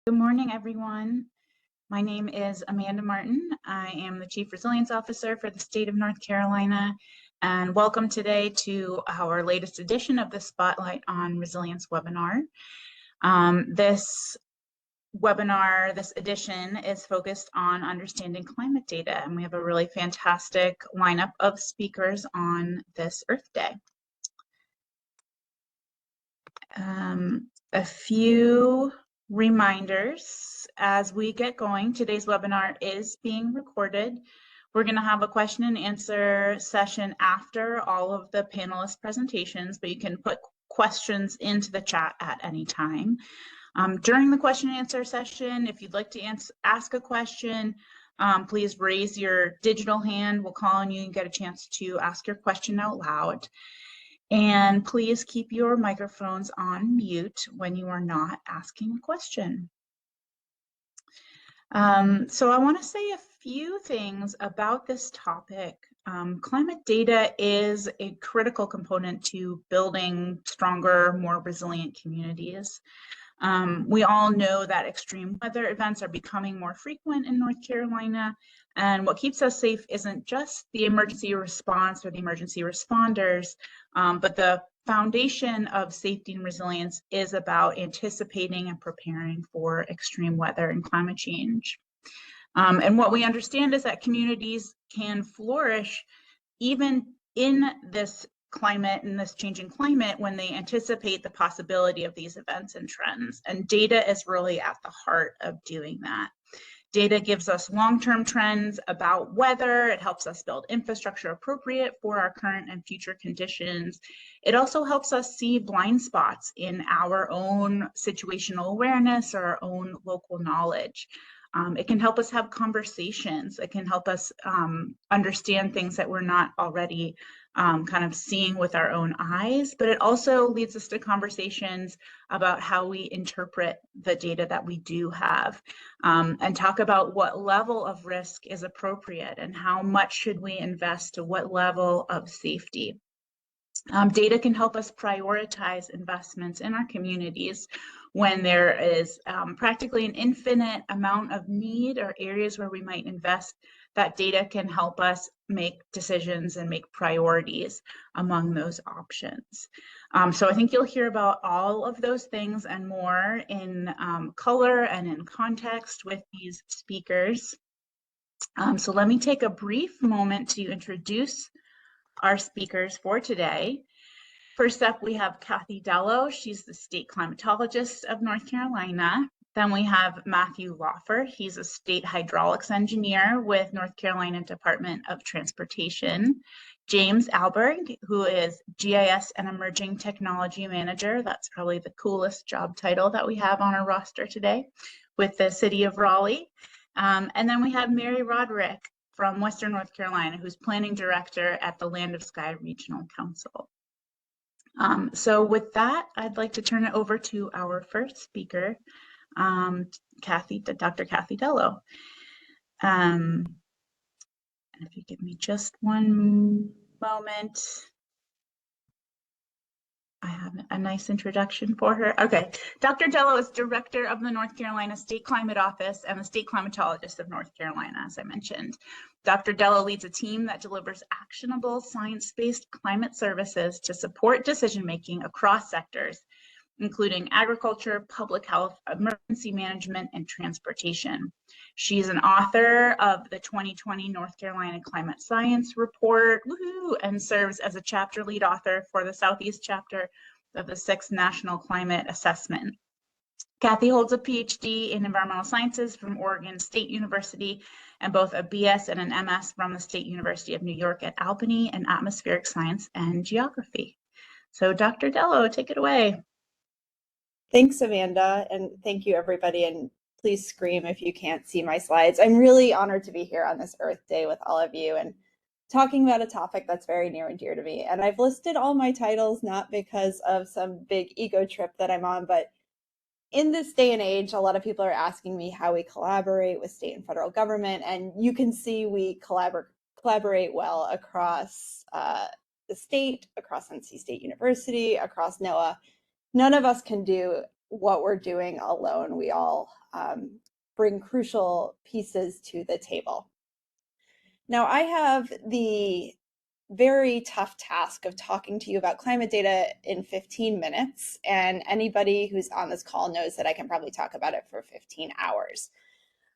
Good morning, everyone. My name is Amanda Martin. I am the Chief Resilience Officer for the state of North Carolina, and welcome today to our latest edition of the Spotlight on Resilience webinar. This webinar, this edition, is focused on understanding climate data, and we have a really fantastic lineup of speakers on this Earth Day. A few reminders as we get going. Today's webinar is being recorded. We're going to have a question and answer session after all of the panelist presentations, but you can put questions into the chat at any time. During the question and answer session, if you'd like to ask a question, please raise your digital hand. We'll call on you and get a chance to ask your question out loud. And please keep your microphones on mute when you are not asking a question. So I want to say a few things about this topic. Climate data is a critical component to building stronger, more resilient communities. We all know that extreme weather events are becoming more frequent in North Carolina, and what keeps us safe isn't just the emergency response or the emergency responders, but the foundation of safety and resilience is about anticipating and preparing for extreme weather and climate change. And what we understand is that communities can flourish even in this climate and this changing climate when they anticipate the possibility of these events and trends. And data is really at the heart of doing that. Data gives us long-term trends about weather. It helps us build infrastructure appropriate for our current and future conditions. It also helps us see blind spots in our own situational awareness or our own local knowledge. It can help us have conversations. It can help us understand things that we're not already kind of seeing with our own eyes, but it also leads us to conversations about how we interpret the data that we do have, and talk about what level of risk is appropriate and how much should we invest to what level of safety. Data can help us prioritize investments in our communities when there is practically an infinite amount of need or areas where we might invest. That data can help us make decisions and make priorities among those options. So I think you'll hear about all of those things and more in color and in context with these speakers. So let me take a brief moment to introduce our speakers for today. First up, we have Kathie Dello. She's the state climatologist of North Carolina. Then we have Matthew Lawfer. He's a state hydraulics engineer with North Carolina Department of Transportation. James Alberque, who is GIS and Emerging Technology Manager. That's probably the coolest job title that we have on our roster today with the city of Raleigh. And then we have Mary Roderick from Western North Carolina, who's planning director at the Land of Sky Regional Council. So with that, I'd like to turn it over to our first speaker, Dr. Kathie Dello. And if you give me just one moment, I have a nice introduction for her. Okay, Dr. Dello is director of the North Carolina State Climate Office and the State Climatologist of North Carolina, as I mentioned. Dr. Dello leads a team that delivers actionable science-based climate services to support decision-making across sectors, including agriculture, public health, emergency management, and transportation. She's an author of the 2020 North Carolina Climate Science Report, woohoo, and serves as a chapter lead author for the Southeast chapter of the 6th National Climate Assessment. Kathie holds a PhD in environmental sciences from Oregon State University and both a BS and an MS from the State University of New York at Albany in atmospheric science and geography. So Dr. Dello, take it away. Thanks, Amanda, and thank you, everybody, and please scream if you can't see my slides. I'm really honored to be here on this Earth Day with all of you and talking about a topic that's very near and dear to me. And I've listed all my titles not because of some big ego trip that I'm on, but in this day and age, a lot of people are asking me how we collaborate with state and federal government, and you can see we collaborate well across the state, across NC State University, across NOAA. None of us can do what we're doing alone. We all bring crucial pieces to the table. Now, I have the very tough task of talking to you about climate data in 15 minutes, and anybody who's on this call knows that I can probably talk about it for 15 hours.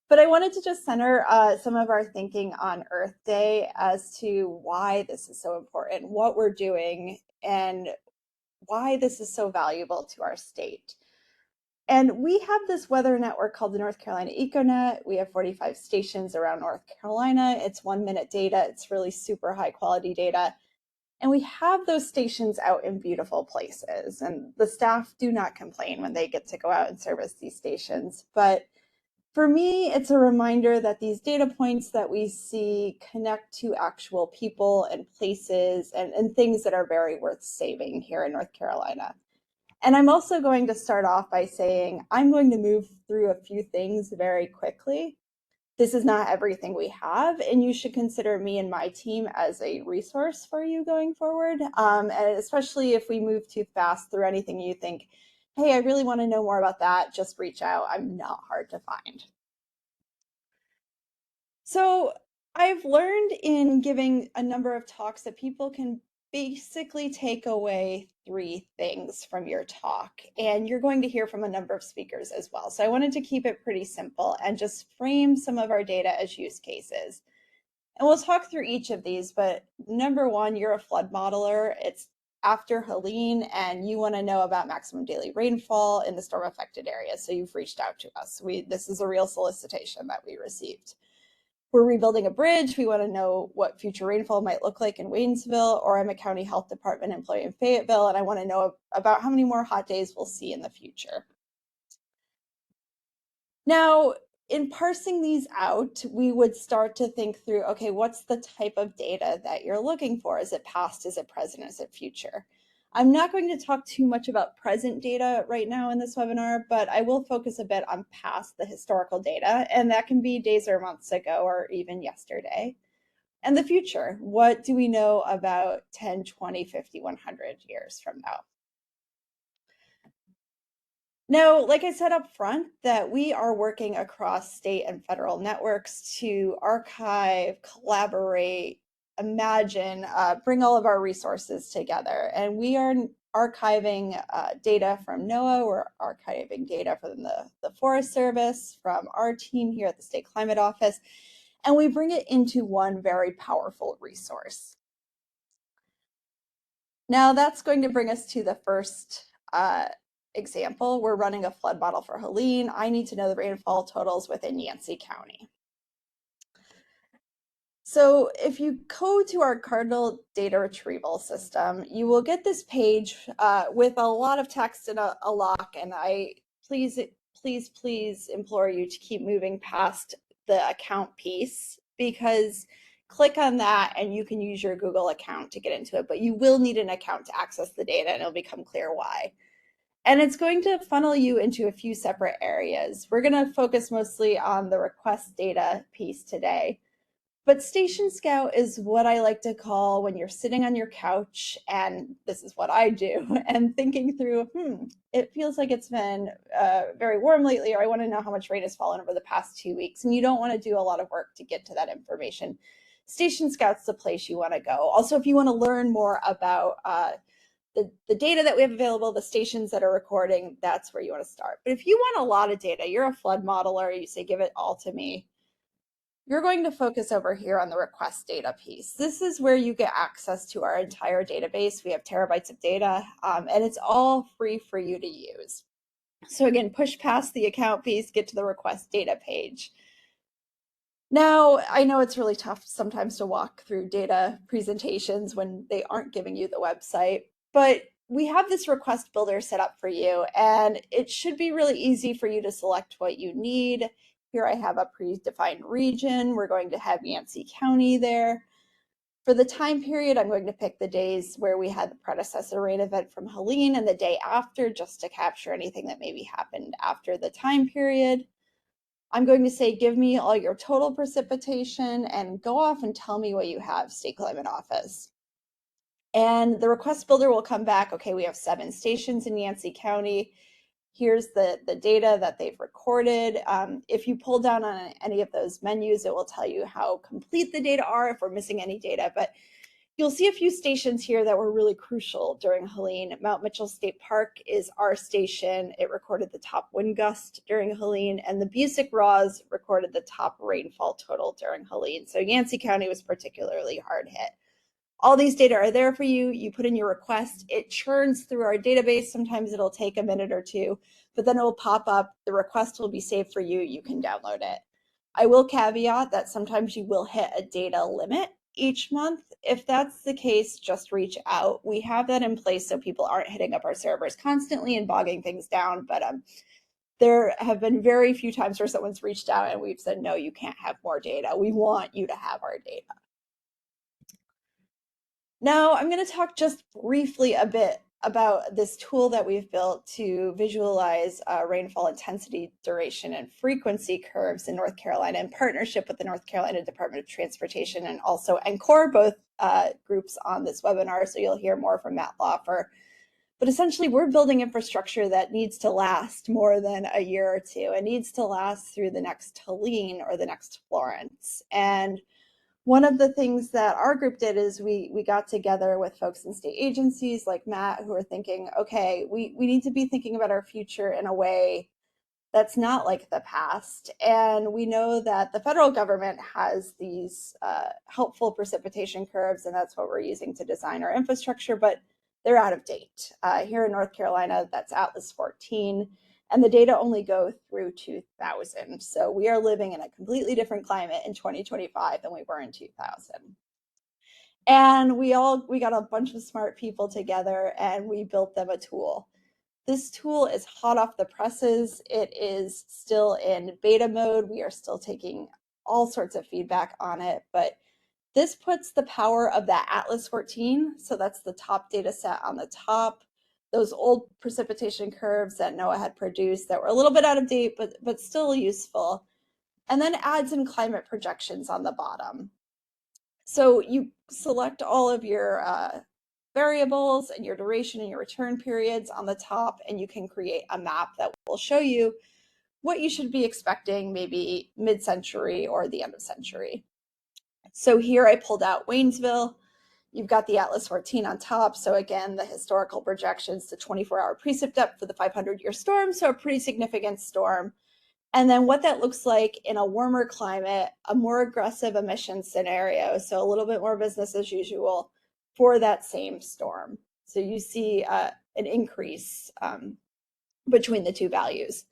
But I wanted to just center some of our thinking on Earth Day as to why this is so important, what we're doing, and why this is so valuable to our state. And we have this weather network called the North Carolina EcoNet. We have 45 stations around North Carolina. It's 1-minute data. It's really super high quality data. And we have those stations out in beautiful places. And the staff do not complain when they get to go out and service these stations. But for me, it's a reminder that these data points that we see connect to actual people and places and things that are very worth saving here in North Carolina. And I'm also going to start off by saying I'm going to move through a few things very quickly. This is not everything we have, and you should consider me and my team as a resource for you going forward. And especially if we move too fast through anything you think, hey, I really want to know more about that, just reach out. I'm not hard to find. So I've learned in giving a number of talks that people can basically take away 3 things from your talk, and you're going to hear from a number of speakers as well. So I wanted to keep it pretty simple and just frame some of our data as use cases. And we'll talk through each of these, but number 1, you're a flood modeler. It's after Helene, and you want to know about maximum daily rainfall in the storm affected areas. So you've reached out to us. This is a real solicitation that we received. We're rebuilding a bridge. We want to know what future rainfall might look like in Waynesville, or I'm a county health department employee in Fayetteville, and I want to know about how many more hot days we'll see in the future. Now, in parsing these out, we would start to think through, okay, what's the type of data that you're looking for? Is it past? Is it present? Is it future? I'm not going to talk too much about present data right now in this webinar, but I will focus a bit on past, the historical data, and that can be days or months ago or even yesterday. And the future, what do we know about 10, 20, 50, 100 years from now? Now, like I said up front, that we are working across state and federal networks to archive, collaborate, imagine, bring all of our resources together. And we are archiving data from NOAA, we're archiving data from the Forest Service, from our team here at the State Climate Office, and we bring it into one very powerful resource. Now that's going to bring us to the first example. We're running a flood model for Helene. I need to know the rainfall totals within Yancey County. So if you go to our Cardinal data retrieval system, you will get this page with a lot of text and a lock, and I please implore you to keep moving past the account piece, because click on that and you can use your Google account to get into it, but you will need an account to access the data, and it'll become clear why. And it's going to funnel you into a few separate areas. We're going to focus mostly on the request data piece today. But Station Scout is what I like to call when you're sitting on your couch, and this is what I do, and thinking through, it feels like it's been very warm lately, or I want to know how much rain has fallen over the past 2 weeks, and you don't want to do a lot of work to get to that information. Station Scout's the place you want to go. Also, if you want to learn more about the data that we have available, the stations that are recording, that's where you want to start. But if you want a lot of data, you're a flood modeler, you say, give it all to me, you're going to focus over here on the request data piece. This is where you get access to our entire database. We have terabytes of data, and it's all free for you to use. So again, push past the account piece, get to the request data page. Now, I know it's really tough sometimes to walk through data presentations when they aren't giving you the website, but we have this request builder set up for you, and it should be really easy for you to select what you need. Here I have a predefined region. We're going to have Yancey County there. For the time period, I'm going to pick the days where we had the predecessor rain event from Helene and the day after, just to capture anything that maybe happened after the time period. I'm going to say, give me all your total precipitation and go off and tell me what you have, State Climate Office. And the request builder will come back, okay, we have 7 stations in Yancey County. Here's the data that they've recorded. If you pull down on any of those menus, it will tell you how complete the data are, if we're missing any data. But you'll see a few stations here that were really crucial during Helene. Mount Mitchell State Park is our station. It recorded the top wind gust during Helene, and the Busick Raws recorded the top rainfall total during Helene. So Yancey County was particularly hard hit. All these data are there for you. You put in your request. It churns through our database. Sometimes it'll take a minute or two, but then it will pop up. The request will be saved for you. You can download it. I will caveat that sometimes you will hit a data limit each month. If that's the case, just reach out. We have that in place so people aren't hitting up our servers constantly and bogging things down. But there have been very few times where someone's reached out and we've said, no, you can't have more data. We want you to have our data. Now, I'm going to talk just briefly a bit about this tool that we've built to visualize rainfall intensity, duration, and frequency curves in North Carolina in partnership with the North Carolina Department of Transportation and also NCORE, both groups on this webinar, so you'll hear more from Matt Lawfer. But essentially, we're building infrastructure that needs to last more than a year or two. It needs to last through the next Helene or the next Florence. And one of the things that our group did is we got together with folks in state agencies like Matt, who are thinking, okay, we need to be thinking about our future in a way that's not like the past. And we know that the federal government has these helpful precipitation curves, and that's what we're using to design our infrastructure, but they're out of date. Here in North Carolina, that's Atlas 14. And the data only go through 2000. So we are living in a completely different climate in 2025 than we were in 2000. And we got a bunch of smart people together and we built them a tool. This tool is hot off the presses. It is still in beta mode. We are still taking all sorts of feedback on it, but this puts the power of that Atlas 14, so that's the top data set on the top, those old precipitation curves that NOAA had produced that were a little bit out of date, but still useful, and then adds in climate projections on the bottom. So you select all of your variables and your duration and your return periods on the top, and you can create a map that will show you what you should be expecting maybe mid-century or the end of century. So here I pulled out Waynesville. You've got the Atlas 14 on top. So again, the historical projections to 24-hour precip depth for the 500-year storm. So a pretty significant storm. And then what that looks like in a warmer climate, a more aggressive emission scenario. So a little bit more business as usual for that same storm. So you see an increase between the two values.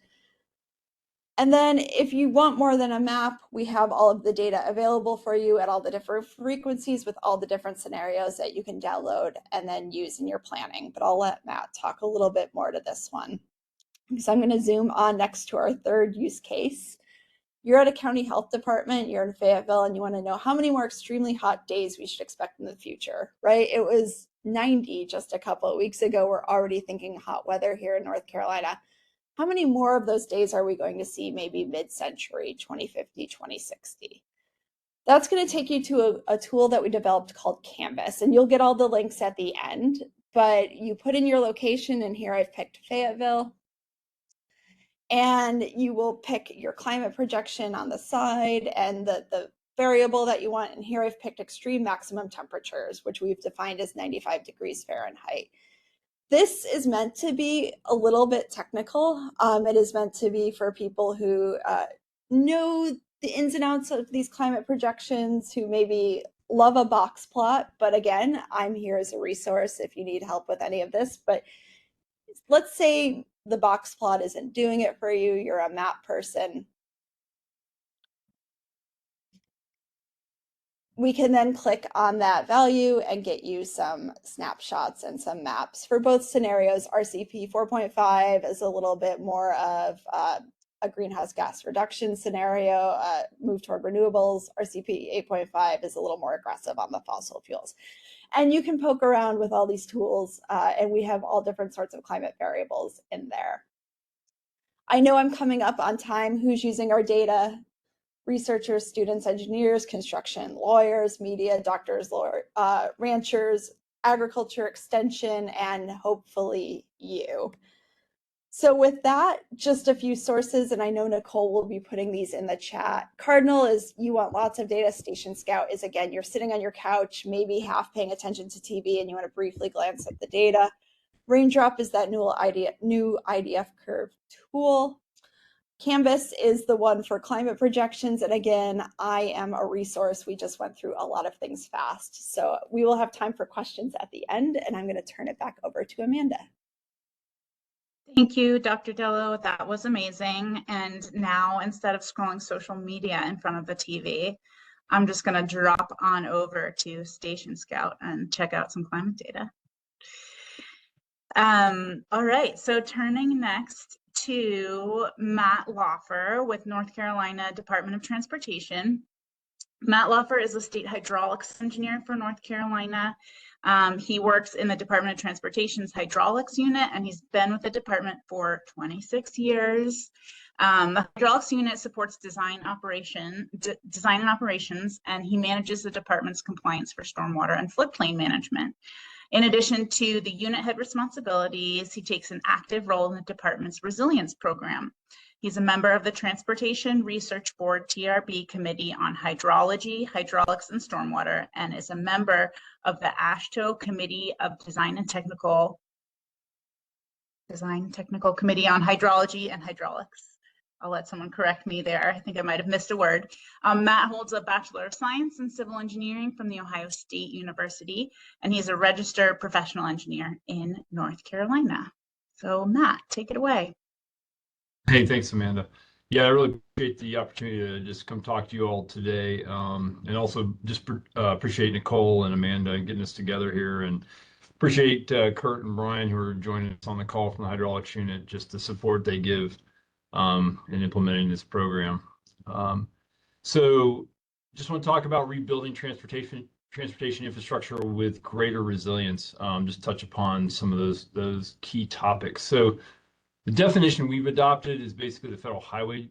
And then if you want more than a map, we have all of the data available for you at all the different frequencies with all the different scenarios that you can download and then use in your planning. But I'll let Matt talk a little bit more to this one. So I'm going to zoom on next to our third use case. You're at a county health department, you're in Fayetteville, and you want to know how many more extremely hot days we should expect in the future, right? It was 90 just a couple of weeks ago. We're already thinking hot weather here in North Carolina. How many more of those days are we going to see maybe mid-century, 2050, 2060? That's going to take you to a tool that we developed called Canvas, and you'll get all the links at the end, but you put in your location, and here I've picked Fayetteville, and you will pick your climate projection on the side and the variable that you want, and here I've picked extreme maximum temperatures, which we've defined as 95 degrees Fahrenheit. This is meant to be a little bit technical. It is meant to be for people who know the ins and outs of these climate projections, who maybe love a box plot. But again, I'm here as a resource if you need help with any of this. But let's say the box plot isn't doing it for you. You're a map person. We can then click on that value and get you some snapshots and some maps. For both scenarios, RCP 4.5 is a little bit more of a greenhouse gas reduction scenario, move toward renewables. RCP 8.5 is a little more aggressive on the fossil fuels. And you can poke around with all these tools, and we have all different sorts of climate variables in there. I know I'm coming up on time. Who's using our data? Researchers, students, engineers, construction, lawyers, media, doctors, ranchers, agriculture, extension, and hopefully you. So with that, just a few sources, and I know Nicole will be putting these in the chat. Cardinal is you want lots of data. Station Scout is, again, you're sitting on your couch, maybe half paying attention to TV, and you want to briefly glance at the data. Raindrop is that new IDF curve tool. Canvas is the one for climate projections. And again, I am a resource. We just went through a lot of things fast. So we will have time for questions at the end, and I'm going to turn it back over to Amanda. Thank you, Dr. Dello. That was amazing. And now, instead of scrolling social media in front of the TV, I'm just going to drop on over to Station Scout and check out some climate data. All right, so turning next to Matt Lawfer with North Carolina Department of Transportation. Matt Lawfer is a state hydraulics engineer for North Carolina. He works in the Department of Transportation's hydraulics unit, and he's been with the department for 26 years. The hydraulics unit supports design and operations, and he manages the department's compliance for stormwater and floodplain management. In addition to the unit head responsibilities, he takes an active role in the department's resilience program. He's a member of the Transportation Research Board TRB Committee on Hydrology, Hydraulics, and Stormwater, and is a member of the AASHTO Committee of Design Technical Committee on Hydrology and Hydraulics. I'll let someone correct me there. I think I might have missed a word. Matt holds a Bachelor of Science in Civil Engineering from The Ohio State University, and he's a registered professional engineer in North Carolina. So Matt, take it away. Hey, thanks, Amanda. Yeah, I really appreciate the opportunity to just come talk to you all today. And also just appreciate Nicole and Amanda getting us together here, and appreciate Kurt and Brian who are joining us on the call from the hydraulics unit, just the support they give in implementing this program. So just want to talk about rebuilding transportation infrastructure with greater resilience, just touch upon some of those key topics. So the definition we've adopted is basically the federal highway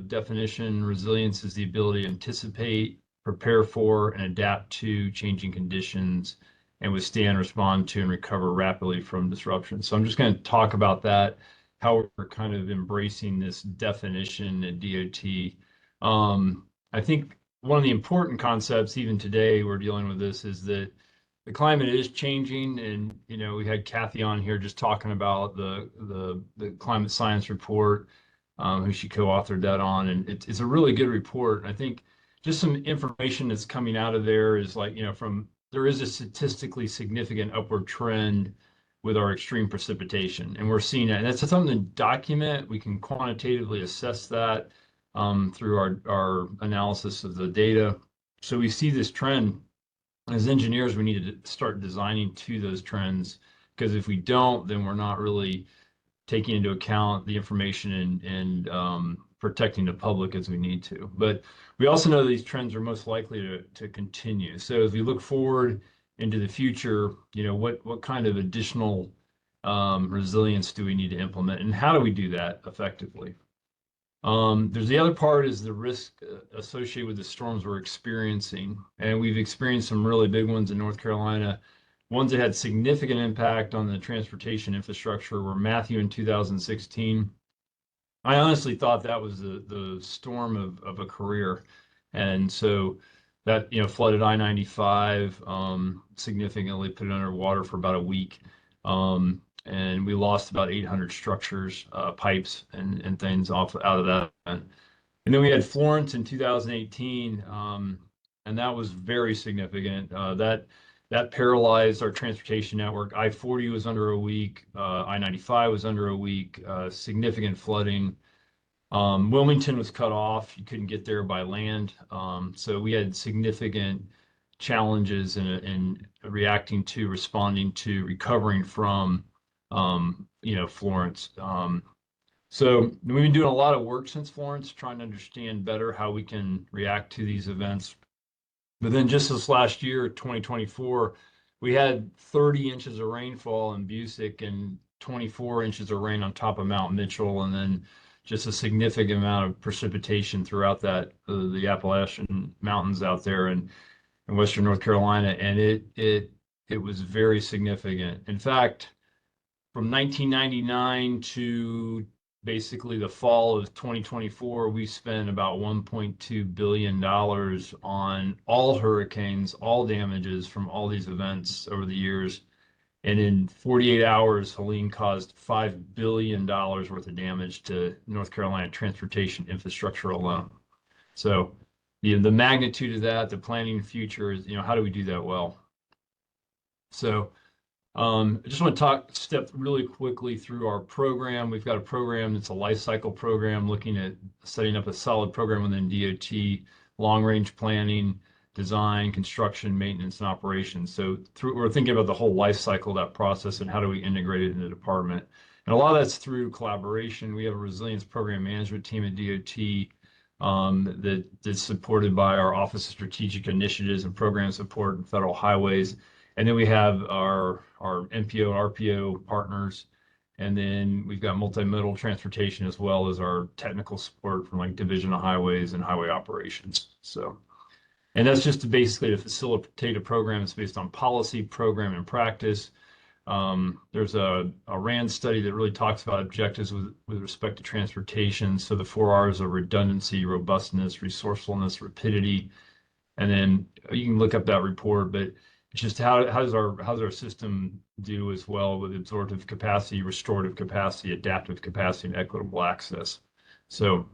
definition. Resilience is the ability to anticipate, prepare for, and adapt to changing conditions and withstand, respond to, and recover rapidly from disruption. So I'm just going to talk about that, how we're kind of embracing this definition at DOT. I think one of the important concepts, even today, we're dealing with this, is that the climate is changing, and we had Kathie on here just talking about the climate science report, who she co-authored that on, and it's a really good report. I think just some information that's coming out of there is like, there is a statistically significant upward trend with our extreme precipitation, and we're seeing that, and that's something to document. We can quantitatively assess that through our analysis of the data. So we see this trend. As engineers, we need to start designing to those trends, because if we don't, then we're not really taking into account the information and protecting the public as we need to. But we also know these trends are most likely to continue. So as we look forward into the future, what kind of additional resilience do we need to implement, and how do we do that effectively? There's the other part is the risk associated with the storms we're experiencing. And we've experienced some really big ones in North Carolina. Ones that had significant impact on the transportation infrastructure were Matthew in 2016. I honestly thought that was the storm of a career. And so that, flooded I-95, significantly put it underwater for about a week. And we lost about 800 structures, pipes, and things out of that. And then we had Florence in 2018, and that was very significant. That paralyzed our transportation network. I-40 was under a week. I-95 was under a week. Significant flooding. Wilmington was cut off. You couldn't get there by land. So we had significant challenges in reacting to, responding to, recovering from Florence. So we've been doing a lot of work since Florence, trying to understand better how we can react to these events. But then just this last year, 2024, we had 30 inches of rainfall in Busick and 24 inches of rain on top of Mount Mitchell, and then just a significant amount of precipitation throughout the Appalachian Mountains out there in Western North Carolina, and it was very significant. In fact, from 1999 to basically the fall of 2024, we spent about $1.2 billion on all hurricanes, all damages from all these events over the years. And in 48 hours, Helene caused $5 billion worth of damage to North Carolina transportation infrastructure alone. So the magnitude of that, the planning future is, how do we do that well? So I just want to step really quickly through our program. We've got a program that's a life cycle program looking at setting up a solid program within DOT, long range planning, design, construction, maintenance, and operations. So we're thinking about the whole life cycle of that process and how do we integrate it in the department. And a lot of that's through collaboration. We have a resilience program management team at DOT that's supported by our Office of Strategic Initiatives and Program Support and Federal Highways. And then we have our NPO, RPO partners. And then we've got multimodal transportation as well as our technical support from like Division of Highways and Highway Operations. So, and that's just basically to facilitate a program that's based on policy, program, and practice. There's a RAND study that really talks about objectives with respect to transportation. So the 4 R's of redundancy, robustness, resourcefulness, rapidity. And then you can look up that report, but it's just how does our system do as well with absorptive capacity, restorative capacity, adaptive capacity, and equitable access. So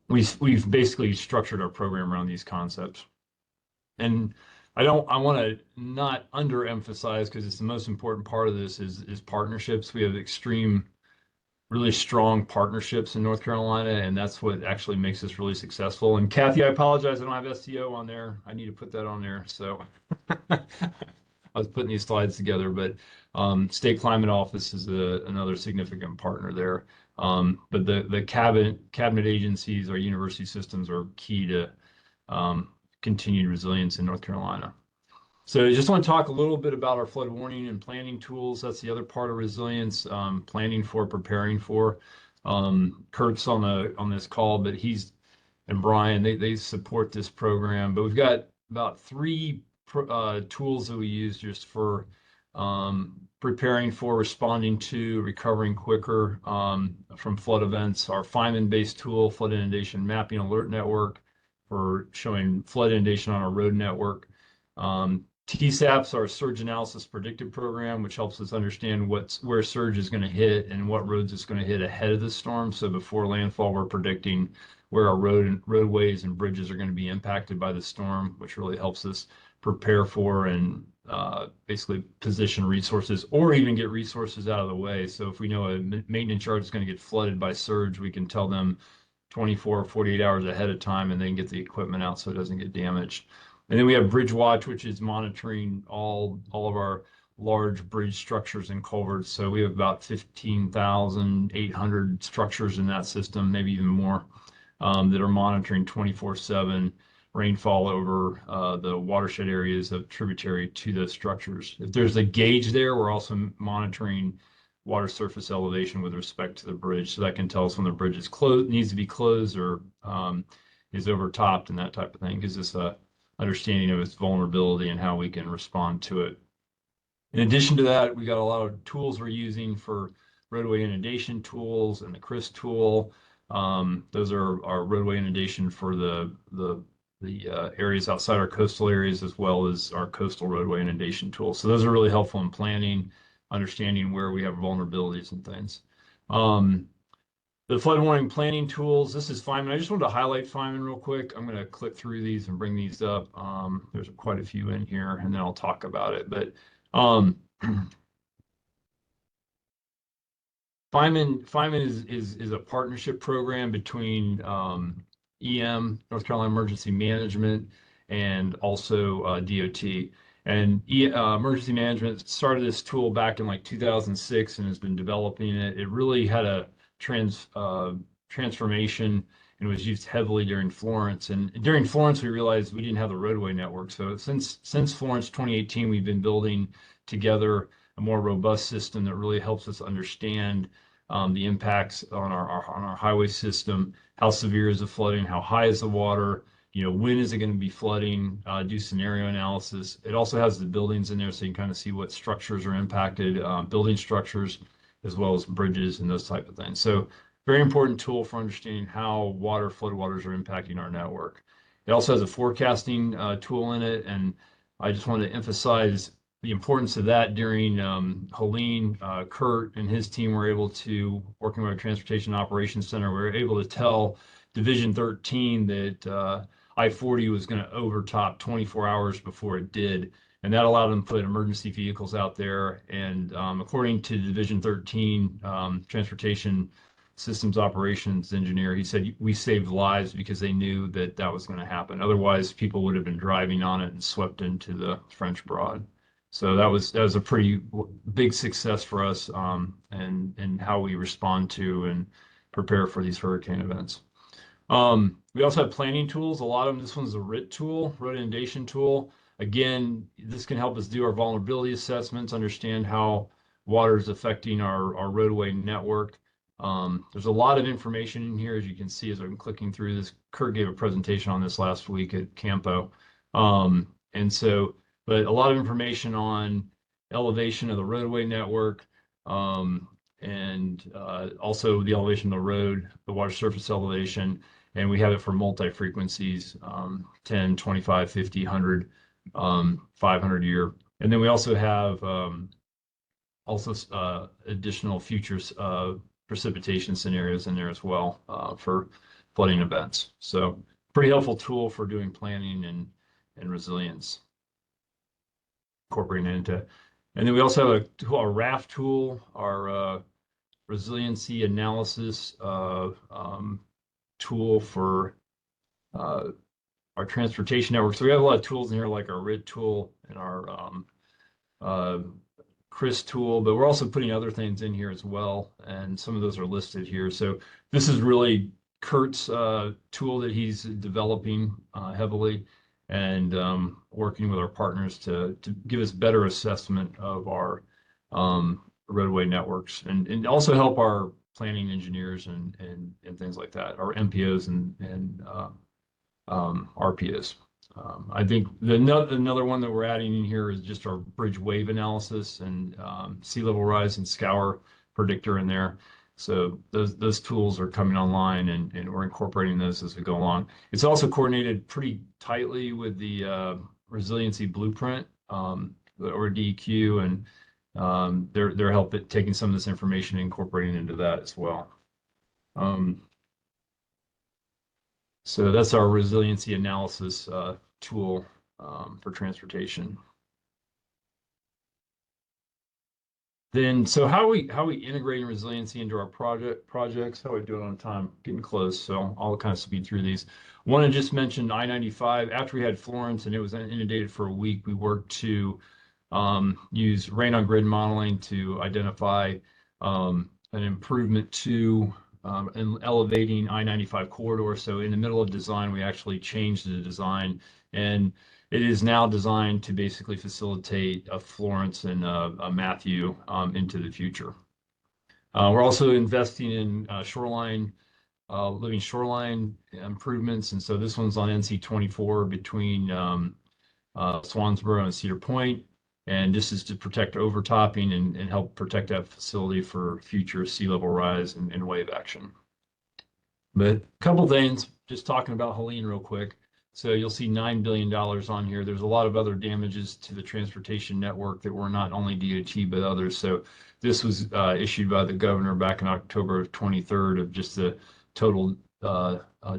we've basically structured our program around these concepts. And I want to not underemphasize, because it's the most important part of this is partnerships. We have really strong partnerships in North Carolina, and that's what actually makes us really successful. And Kathie, I apologize, I don't have SEO on there. I need to put that on there. So I was putting these slides together, but State Climate Office is another significant partner there. But the cabinet agencies, our university systems are key to continued resilience in North Carolina. So I just want to talk a little bit about our flood warning and planning tools. That's the other part of resilience, planning for, preparing for. Kurt's on this call, but and Brian, they support this program. But we've got about 3 tools that we use just for preparing for, responding to, recovering quicker from flood events. Our Feynman-based tool, Flood Inundation Mapping Alert Network, for showing flood inundation on our road network. TSAP's our Surge Analysis Predictive Program, which helps us understand where surge is going to hit and what roads it's going to hit ahead of the storm. So before landfall, we're predicting where our roadways and bridges are going to be impacted by the storm, which really helps us prepare for and basically position resources or even get resources out of the way. So if we know a maintenance yard is going to get flooded by surge, we can tell them 24 or 48 hours ahead of time and then get the equipment out so it doesn't get damaged. And then we have Bridge Watch, which is monitoring all of our large bridge structures and culverts. So we have about 15,800 structures in that system, maybe even more, that are monitoring 24/7 rainfall over the watershed areas of tributary to those structures. If there's a gauge there, we're also monitoring water surface elevation with respect to the bridge. So that can tell us when the bridge is needs to be closed or is overtopped and that type of thing. Gives us a understanding of its vulnerability and how we can respond to it. In addition to that, we got a lot of tools we're using for roadway inundation tools and the CRIS tool. Those are our roadway inundation for the areas outside our coastal areas, as well as our coastal roadway inundation tools. So those are really helpful in planning, understanding where we have vulnerabilities and things. The flood warning planning tools, this is Feynman. I just wanted to highlight Feynman real quick. I'm going to click through these and bring these up. There's quite a few in here, and then I'll talk about it. But Feynman is a partnership program between EM, North Carolina Emergency Management, and also DOT. And Emergency Management started this tool back in like 2006 and has been developing it. It really had a transformation and was used heavily during Florence. And during Florence, we realized we didn't have the roadway network. So since Florence 2018, we've been building together a more robust system that really helps us understand the impacts on our highway system. How severe is the flooding? How high is the water? When is it going to be flooding? Do scenario analysis. It also has the buildings in there, so you can kind of see what structures are impacted, building structures. as well as bridges and those type of things. So very important tool for understanding how floodwaters are impacting our network. It also has a forecasting tool in it, and I just want to emphasize the importance of that during Helene. Kurt and his team were able to, working with our Transportation Operations Center, we were able to tell Division 13 that I-40 was going to overtop 24 hours before it did. And that allowed them to put emergency vehicles out there. And according to Division 13 Transportation Systems Operations Engineer, he said we saved lives because they knew that that was going to happen. Otherwise, people would have been driving on it and swept into the French Broad. So that was a pretty big success for us, and how we respond to and prepare for these hurricane events. We also have planning tools. A lot of them. This one's a RIT tool, road inundation tool. Again, this can help us do our vulnerability assessments, understand how water is affecting our roadway network. There's a lot of information in here, as you can see, as I'm clicking through this. Kurt gave a presentation on this last week at Campo. But a lot of information on elevation of the roadway network, and also the elevation of the road, the water surface elevation, and we have it for multi-frequencies, 10, 25, 50, 100, 500 year. And then we also have additional futures precipitation scenarios in there as well for flooding events. So pretty helpful tool for doing planning and resilience, incorporating it into. And then we also have a RAF tool, our resiliency analysis tool for our transportation network. So we have a lot of tools in here, like our RIT tool and our CRIS tool, but we're also putting other things in here as well, and some of those are listed here. So this is really Kurt's tool that he's developing heavily, and working with our partners to give us better assessment of our roadway networks, and also help our planning engineers and things like that, our MPOs and RPOs. I think another one that we're adding in here is just our bridge wave analysis and sea level rise and scour predictor in there. So those tools are coming online, and we're incorporating those as we go along. It's also coordinated pretty tightly with the resiliency blueprint, or DEQ, and they're helping taking some of this information and incorporating into that as well. So that's our resiliency analysis tool for transportation. Then, so how are we integrating resiliency into our projects? How are we doing on time? Getting close, so I'll kind of speed through these. One I just mentioned, I-95. After we had Florence and it was inundated for a week, we worked to use rain on grid modeling to identify an improvement to and elevating I-95 corridor. So in the middle of design, we actually changed the design, and it is now designed to basically facilitate a Florence and a Matthew into the future. We're also investing in living shoreline improvements, and so this one's on NC-24 between Swansboro and Cedar Point. And this is to protect overtopping and help protect that facility for future sea level rise and wave action. But a couple things, just talking about Helene real quick. So you'll see $9 billion on here. There's a lot of other damages to the transportation network that were not only DOT, but others. So this was issued by the governor back in October of 23rd of just the total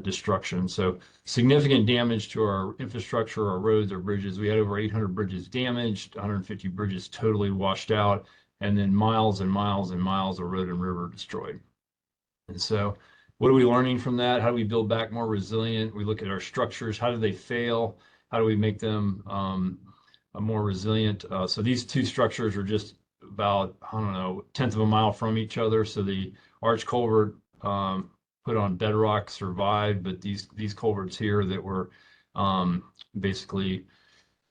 destruction. So significant damage to our infrastructure, our roads, our bridges. We had over 800 bridges damaged, 150 bridges totally washed out, and then miles and miles and miles of road and river destroyed. And so what are we learning from that? How do we build back more resilient? We look at our structures. How do they fail? How do we make them more resilient? So these two structures are just about, I don't know, 1/10 of a mile from each other. So the arch culvert put on bedrock survived, but these culverts here that were basically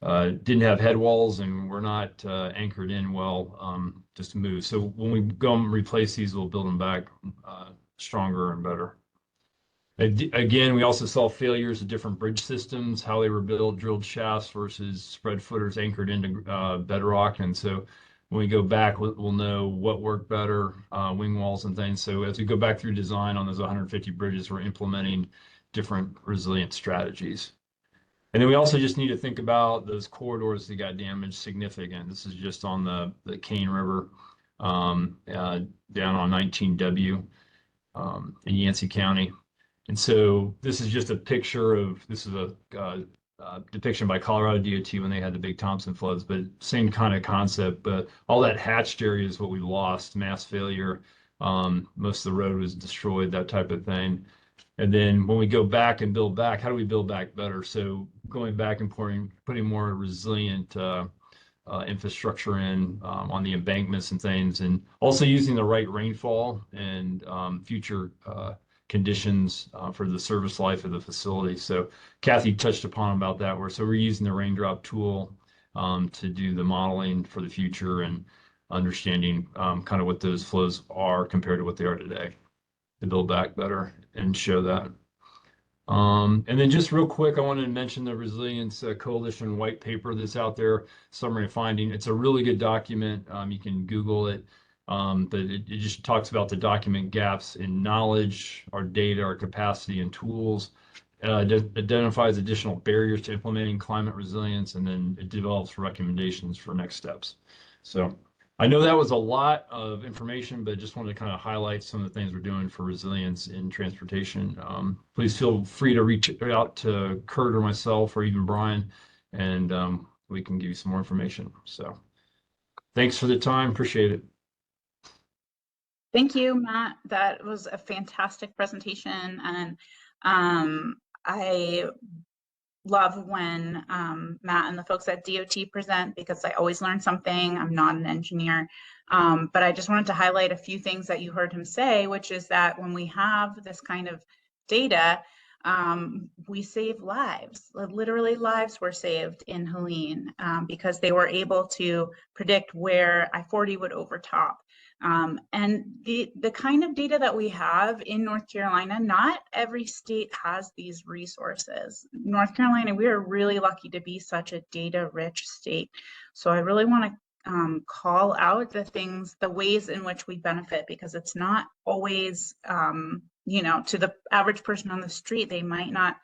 didn't have head walls and were not anchored in well, just moved. So when we go and replace these, we'll build them back stronger and better. Again, we also saw failures of different bridge systems, how they were built, drilled shafts versus spread footers anchored into bedrock. And so when we go back, we'll know what worked better, wing walls and things. So as we go back through design on those 150 bridges, we're implementing different resilient strategies. And then we also just need to think about those corridors that got damaged significant. This is just on the Cane River, down on 19W, in Yancey County. And so this is just a picture of, this is a depiction by Colorado DOT when they had the big Thompson floods, but same kind of concept. But all that hatched area is what we lost, mass failure. Most of the road was destroyed, that type of thing. And then when we go back and build back, how do we build back better? So going back and putting more resilient infrastructure in on the embankments and things, and also using the right rainfall and future conditions for the service life of the facility. So Kathie touched upon about that. So we're using the raindrop tool to do the modeling for the future and understanding kind of what those flows are compared to what they are today to build back better and show that. And then just real quick, I wanted to mention the Resilience Coalition white paper that's out there, summary of finding. It's a really good document. You can Google it, but it just talks about the document gaps in knowledge, our data, our capacity and tools, identifies additional barriers to implementing climate resilience, and then it develops recommendations for next steps. So I know that was a lot of information, but just wanted to kind of highlight some of the things we're doing for resilience in transportation. Please feel free to reach out to Kurt or myself or even Brian, and we can give you some more information. So thanks for the time. Appreciate it. Thank you, Matt. That was a fantastic presentation. And I love when Matt and the folks at DOT present, because I always learn something. I'm not an engineer, but I just wanted to highlight a few things that you heard him say, which is that when we have this kind of data, we save lives. Literally lives were saved in Helene because they were able to predict where I-40 would overtop. And the kind of data that we have in North Carolina, not every state has these resources. North Carolina, we are really lucky to be such a data-rich state. So I really want to call out the ways in which we benefit, because it's not always, you know, to the average person on the street, they might not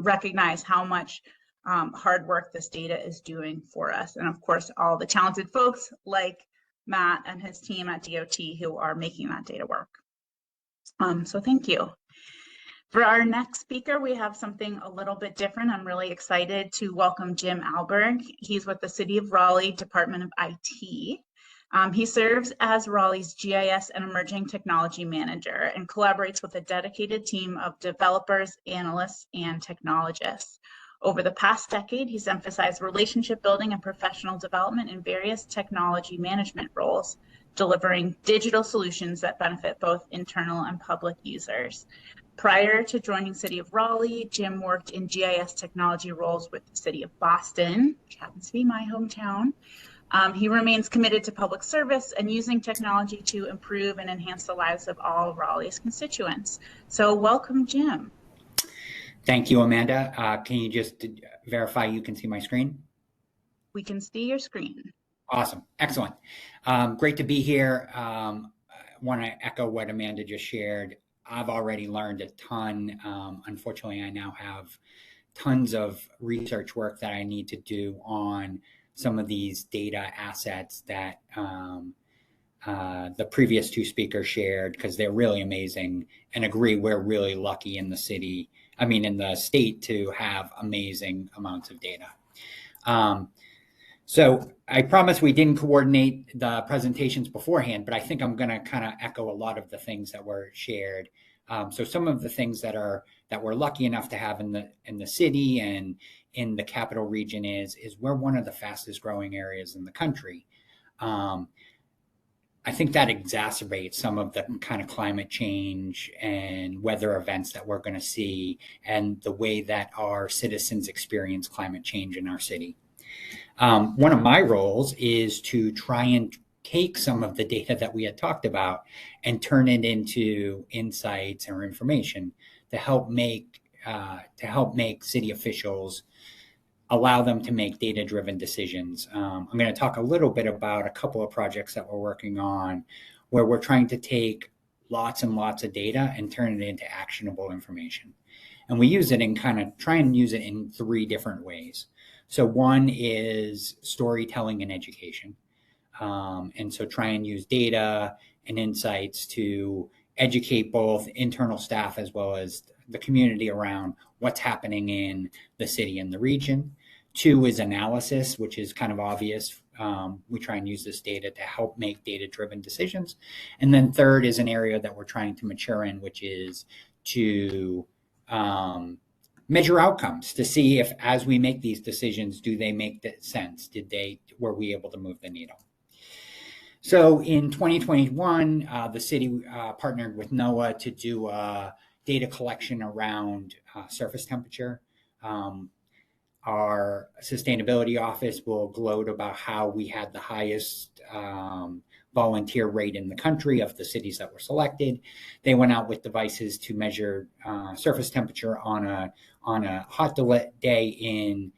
recognize how much hard work this data is doing for us. And of course, all the talented folks like Matt and his team at DOT who are making that data work. So thank you. For our next speaker, we have something a little bit different. I'm really excited to welcome Jim Alberque. He's with the City of Raleigh Department of IT. He serves as Raleigh's GIS and Emerging Technology Manager and collaborates with a dedicated team of developers, analysts, and technologists. Over the past decade, he's emphasized relationship building and professional development in various technology management roles, delivering digital solutions that benefit both internal and public users. Prior to joining City of Raleigh, Jim worked in GIS technology roles with the City of Boston, which happens to be my hometown. He remains committed to public service and using technology to improve and enhance the lives of all Raleigh's constituents. So welcome, Jim. Thank you, Amanda. Can you just verify you can see my screen? We can see your screen. Awesome. Excellent. Great to be here. I want to echo what Amanda just shared. I've already learned a ton. Unfortunately, I now have tons of research work that I need to do on some of these data assets that the previous two speakers shared, because they're really amazing, and agree we're really lucky in the city, in the state, to have amazing amounts of data. So I promise we didn't coordinate the presentations beforehand, but I think I'm going to kind of echo a lot of the things that were shared. So some of the things that we're lucky enough to have in the city and in the capital region is we're one of the fastest growing areas in the country. I think that exacerbates some of the kind of climate change and weather events that we're going to see, and the way that our citizens experience climate change in our city. One of my roles is to try and take some of the data that we had talked about and turn it into insights or information to help make city officials allow them to make data-driven decisions. I'm going to talk a little bit about a couple of projects that we're working on where we're trying to take lots and lots of data and turn it into actionable information. And we use it in try and use it in 3 different ways. So one is storytelling and education. And so try and use data and insights to educate both internal staff as well as the community around what's happening in the city and the region. 2 is analysis, which is kind of obvious. We try and use this data to help make data-driven decisions. And then 3rd is an area that we're trying to mature in, which is to measure outcomes to see if, as we make these decisions, do they make sense? Were we able to move the needle? So in 2021, the city partnered with NOAA to do data collection around surface temperature. Our sustainability office will gloat about how we had the highest volunteer rate in the country of the cities that were selected. They went out with devices to measure surface temperature on a hot day in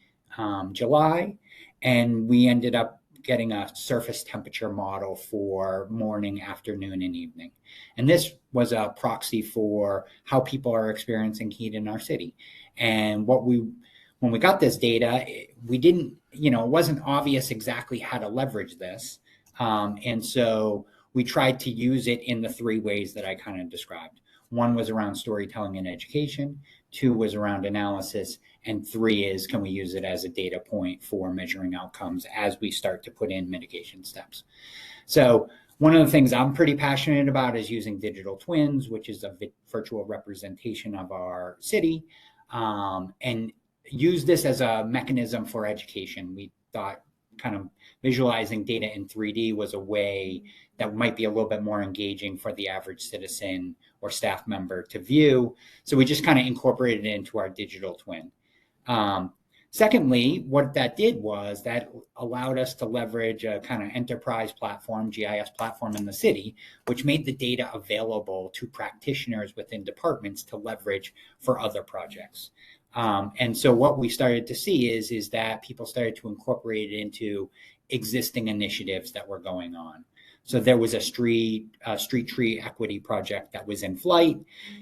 July, and we ended up getting a surface temperature model for morning, afternoon, and evening. And this was a proxy for how people are experiencing heat in our city. And when we got this data, we didn't, it wasn't obvious exactly how to leverage this. And so we tried to use it in the 3 ways that I kind of described. 1 was around storytelling and education, 2 was around analysis, and 3 is, can we use it as a data point for measuring outcomes as we start to put in mitigation steps? So one of the things I'm pretty passionate about is using digital twins, which is a virtual representation of our city, and use this as a mechanism for education. We thought kind of visualizing data in 3D was a way that might be a little bit more engaging for the average citizen or staff member to view. So we just kind of incorporated it into our digital twin. Secondly, what that did was that allowed us to leverage a kind of enterprise platform, GIS platform in the city, which made the data available to practitioners within departments to leverage for other projects. And so what we started to see is that people started to incorporate it into existing initiatives that were going on. So there was a street tree equity project that was in flight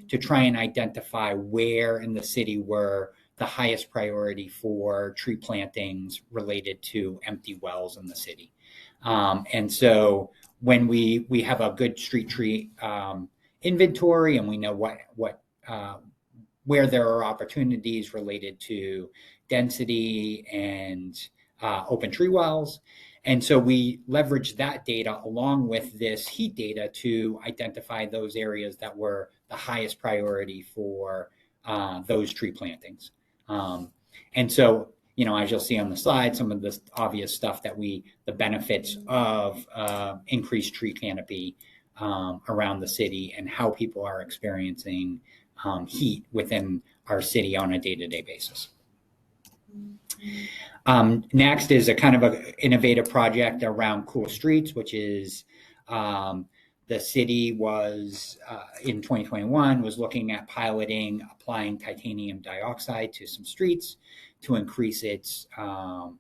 to try and identify where in the city were the highest priority for tree plantings related to empty wells in the city. And so when we have a good street tree inventory and we know where there are opportunities related to density and open tree wells. And so we leveraged that data along with this heat data to identify those areas that were the highest priority for those tree plantings. And so, as you'll see on the slide, some of the obvious stuff the benefits of increased tree canopy around the city and how people are experiencing heat within our city on a day-to-day basis. Next is a kind of an innovative project around cool streets, which is the city was in 2021 was looking at piloting applying titanium dioxide to some streets to increase its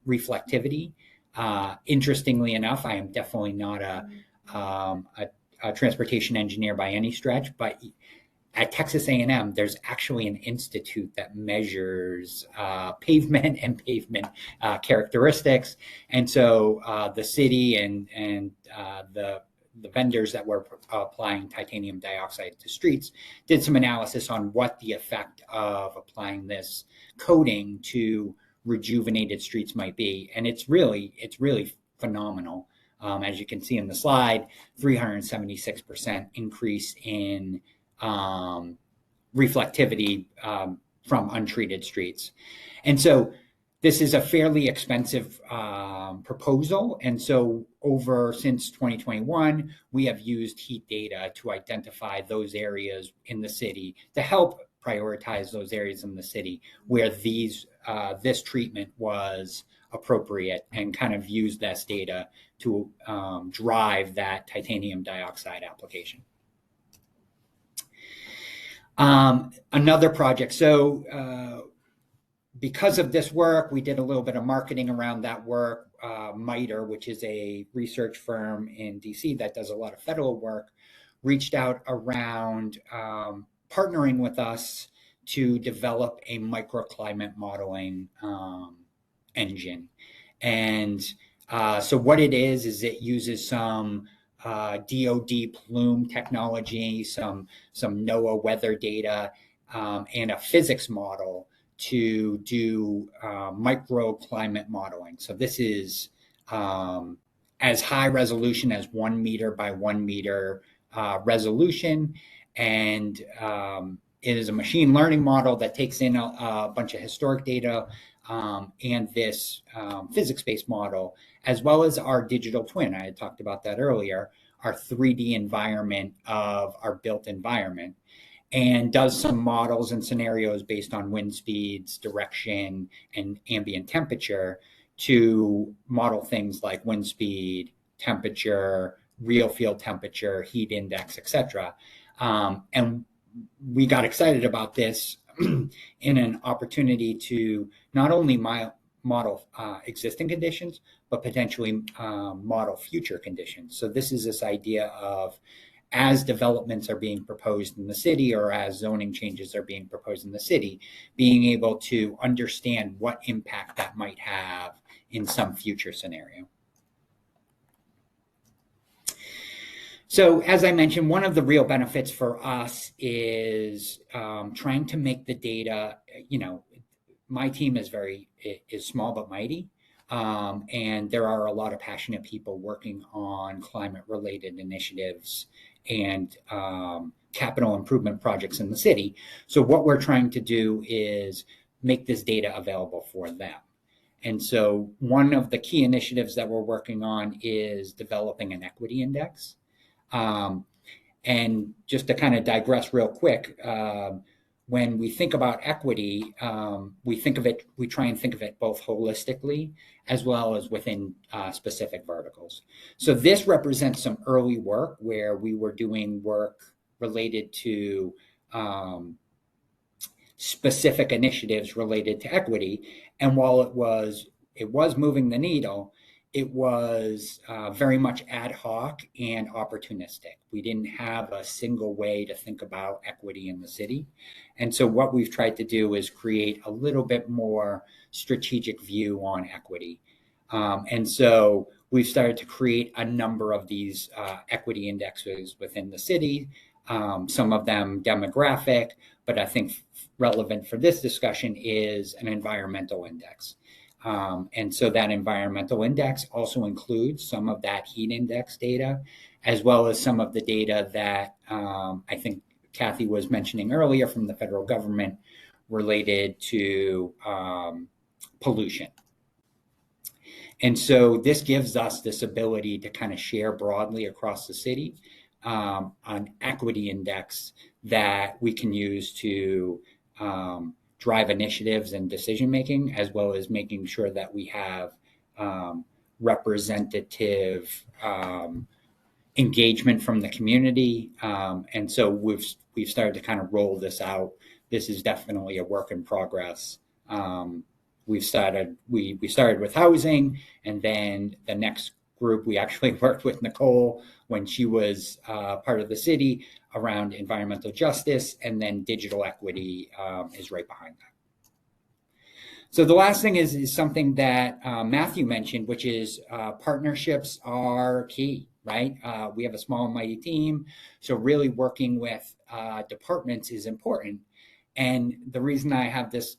reflectivity. Interestingly enough, I am definitely not a transportation engineer by any stretch, but at Texas A&M, there's actually an institute that measures pavement and pavement characteristics. And so the city and the vendors that were applying titanium dioxide to streets did some analysis on what the effect of applying this coating to rejuvenated streets might be. And it's really phenomenal. As you can see in the slide, 376% increase in reflectivity from untreated streets. And so this is a fairly expensive proposal. And so since 2021, we have used heat data to identify those areas in the city to help prioritize those areas in the city where this treatment was appropriate and kind of use this data to drive that titanium dioxide application. Another project. So because of this work, we did a little bit of marketing around that work. MITRE, which is a research firm in DC that does a lot of federal work, reached out around partnering with us to develop a microclimate modeling engine. And so what it is it uses some DoD plume technology, some NOAA weather data, and a physics model to do microclimate modeling. So this is as high resolution as 1 meter by 1 meter resolution. And it is a machine learning model that takes in a bunch of historic data and this physics-based model, as well as our digital twin. I had talked about that earlier, our 3D environment of our built environment, and does some models and scenarios based on wind speeds, direction, and ambient temperature to model things like wind speed, temperature, real field temperature, heat index, etc. And we got excited about this in an opportunity to not only model existing conditions, but potentially model future conditions. So this is this idea of, as developments are being proposed in the city or as zoning changes are being proposed in the city, being able to understand what impact that might have in some future scenario. So as I mentioned, one of the real benefits for us is trying to make the data, my team is small but mighty. And there are a lot of passionate people working on climate related initiatives and capital improvement projects in the city. So what we're trying to do is make this data available for them. And so one of the key initiatives that we're working on is developing an equity index. And just to kind of digress real quick, when we think about equity, we try and think of it both holistically as well as within specific verticals. So this represents some early work where we were doing work related to specific initiatives related to equity. And while it was moving the needle, it was very much ad hoc and opportunistic. We didn't have a single way to think about equity in the city. And so what we've tried to do is create a little bit more strategic view on equity. And so we've started to create a number of these equity indexes within the city, some of them demographic, but I think relevant for this discussion is an environmental index. And so that environmental index also includes some of that heat index data, as well as some of the data that I think Kathie was mentioning earlier from the federal government related to pollution. And so this gives us this ability to kind of share broadly across the city an equity index that we can use to drive initiatives and decision making, as well as making sure that we have representative engagement from the community. And so we've started to kind of roll this out. This is definitely a work in progress. We started with housing, and then the next group we actually worked with Nicole when she was part of the city around environmental justice, and then digital equity is right behind that. So the last thing is something that Matthew mentioned, which is partnerships are key, right? We have a small and mighty team, so really working with departments is important. And the reason I have this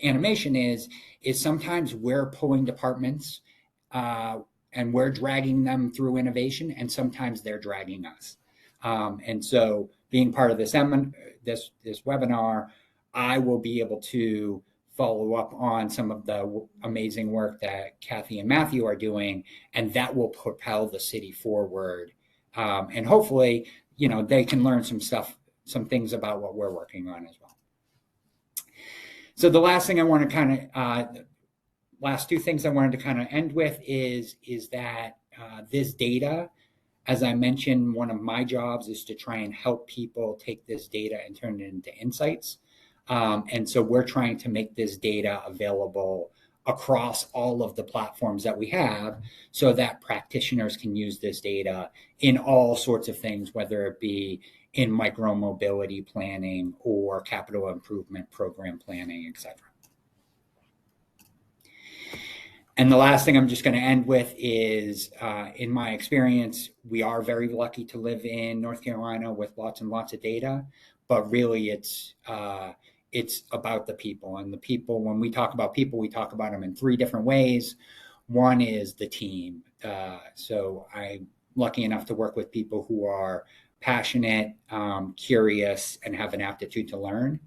animation is sometimes we're pulling departments and we're dragging them through innovation, and sometimes they're dragging us. And so being part of this webinar, I will be able to follow up on some of the amazing work that Kathie and Matthew are doing, and that will propel the city forward. And hopefully, they can learn some things about what we're working on as well. So the last thing I want to last two things I wanted to kind of end with is that this data, as I mentioned, one of my jobs is to try and help people take this data and turn it into insights. And so we're trying to make this data available across all of the platforms that we have so that practitioners can use this data in all sorts of things, whether it be in micromobility planning or capital improvement program planning, et cetera. And the last thing I'm just going to end with is, in my experience, we are very lucky to live in North Carolina with lots and lots of data, but really it's about the people. And the people, when we talk about people, we talk about them in three different ways. One is the team. So I'm lucky enough to work with people who are passionate, curious, and have an aptitude to learn.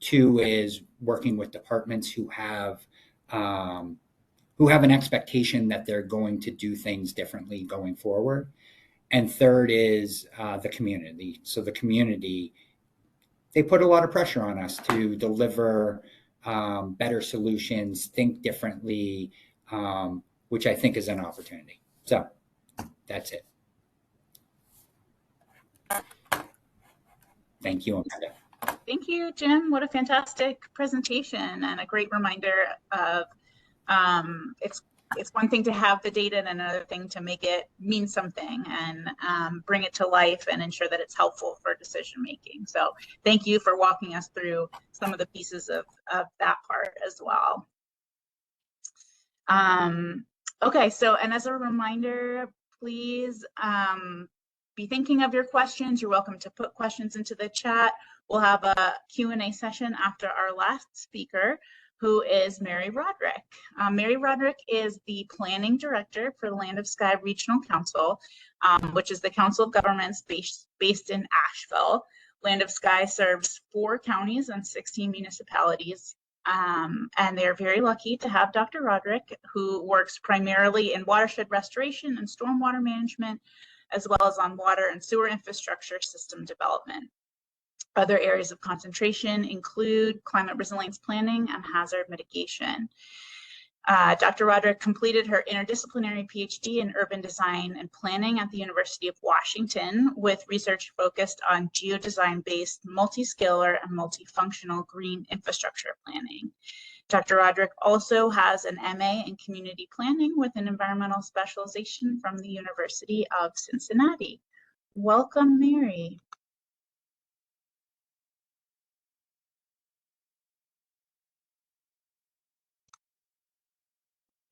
Two is working with departments who have an expectation that they're going to do things differently going forward. And third is the community. So the community, they put a lot of pressure on us to deliver better solutions, think differently, which I think is an opportunity. So that's it. Thank you, Amanda. Thank you, Jim. What a fantastic presentation and a great reminder of it's one thing to have the data and another thing to make it mean something and bring it to life and ensure that it's helpful for decision making. So thank you for walking us through some of the pieces of that part as well. Okay, so and as a reminder, please be thinking of your questions. You're welcome to put questions into the chat. We'll have a Q&A session after our last speaker, who is Mary Roderick. Mary Roderick is the Planning Director for Land of Sky Regional Council, which is the council of governments based in Asheville. Land of Sky serves 4 counties and 16 municipalities. And they're very lucky to have Dr. Roderick, who works primarily in watershed restoration and stormwater management, as well as on water and sewer infrastructure system development. Other areas of concentration include climate resilience planning and hazard mitigation. Dr. Roderick completed her interdisciplinary PhD in urban design and planning at the University of Washington, with research focused on geodesign-based multi-scalar and multifunctional green infrastructure planning. Dr. Roderick also has an MA in community planning with an environmental specialization from the University of Cincinnati. Welcome, Mary.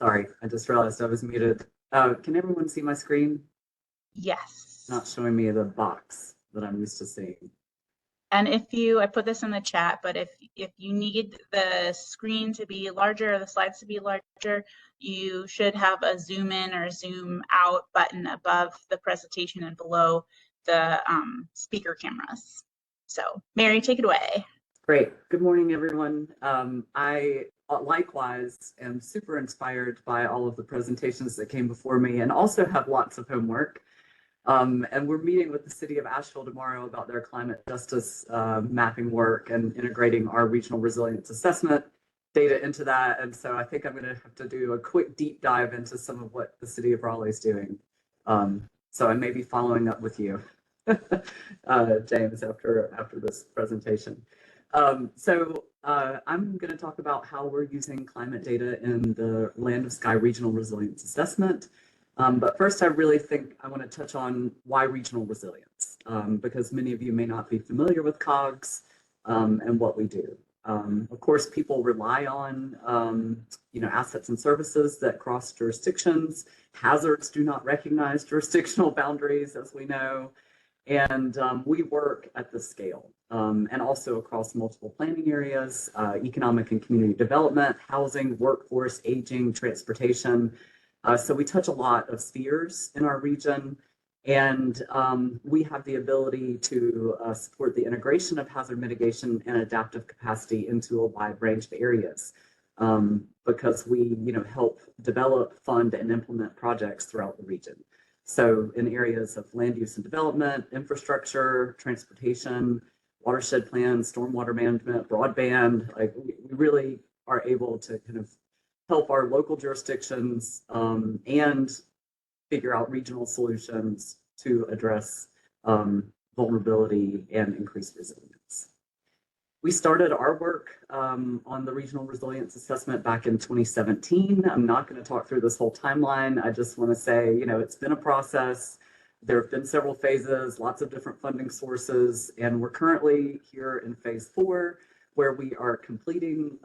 Sorry, I just realized I was muted. Can everyone see my screen? Yes. Not showing me the box that I'm used to seeing. And I put this in the chat, but if you need the screen to be larger or the slides to be larger, you should have a zoom in or zoom out button above the presentation and below the speaker cameras. So Mary, take it away. Great. Good morning, everyone. I likewise am super inspired by all of the presentations that came before me and also have lots of homework. And we're meeting with the city of Asheville tomorrow about their climate justice mapping work and integrating our regional resilience assessment data into that. And so I think I'm going to have to do a quick deep dive into some of what the city of Raleigh is doing. So I may be following up with you, James, after this presentation. I'm going to talk about how we're using climate data in the Land of Sky Regional Resilience Assessment. But first, I really think I want to touch on why regional resilience, because many of you may not be familiar with COGS and what we do. Of course, people rely on assets and services that cross jurisdictions. Hazards do not recognize jurisdictional boundaries, as we know. And we work at the scale and also across multiple planning areas, economic and community development, housing, workforce, aging, transportation. So we touch a lot of spheres in our region, and we have the ability to support the integration of hazard mitigation and adaptive capacity into a wide range of areas because we help develop, fund, and implement projects throughout the region. So in areas of land use and development, infrastructure, transportation, watershed plans, stormwater management, broadband, we really are able to kind of help our local jurisdictions and figure out regional solutions to address vulnerability and increase resilience. We started our work on the regional resilience assessment back in 2017. I'm not going to talk through this whole timeline. I just want to say, it's been a process. There have been several phases, lots of different funding sources, and we're currently here in phase 4, where we are completing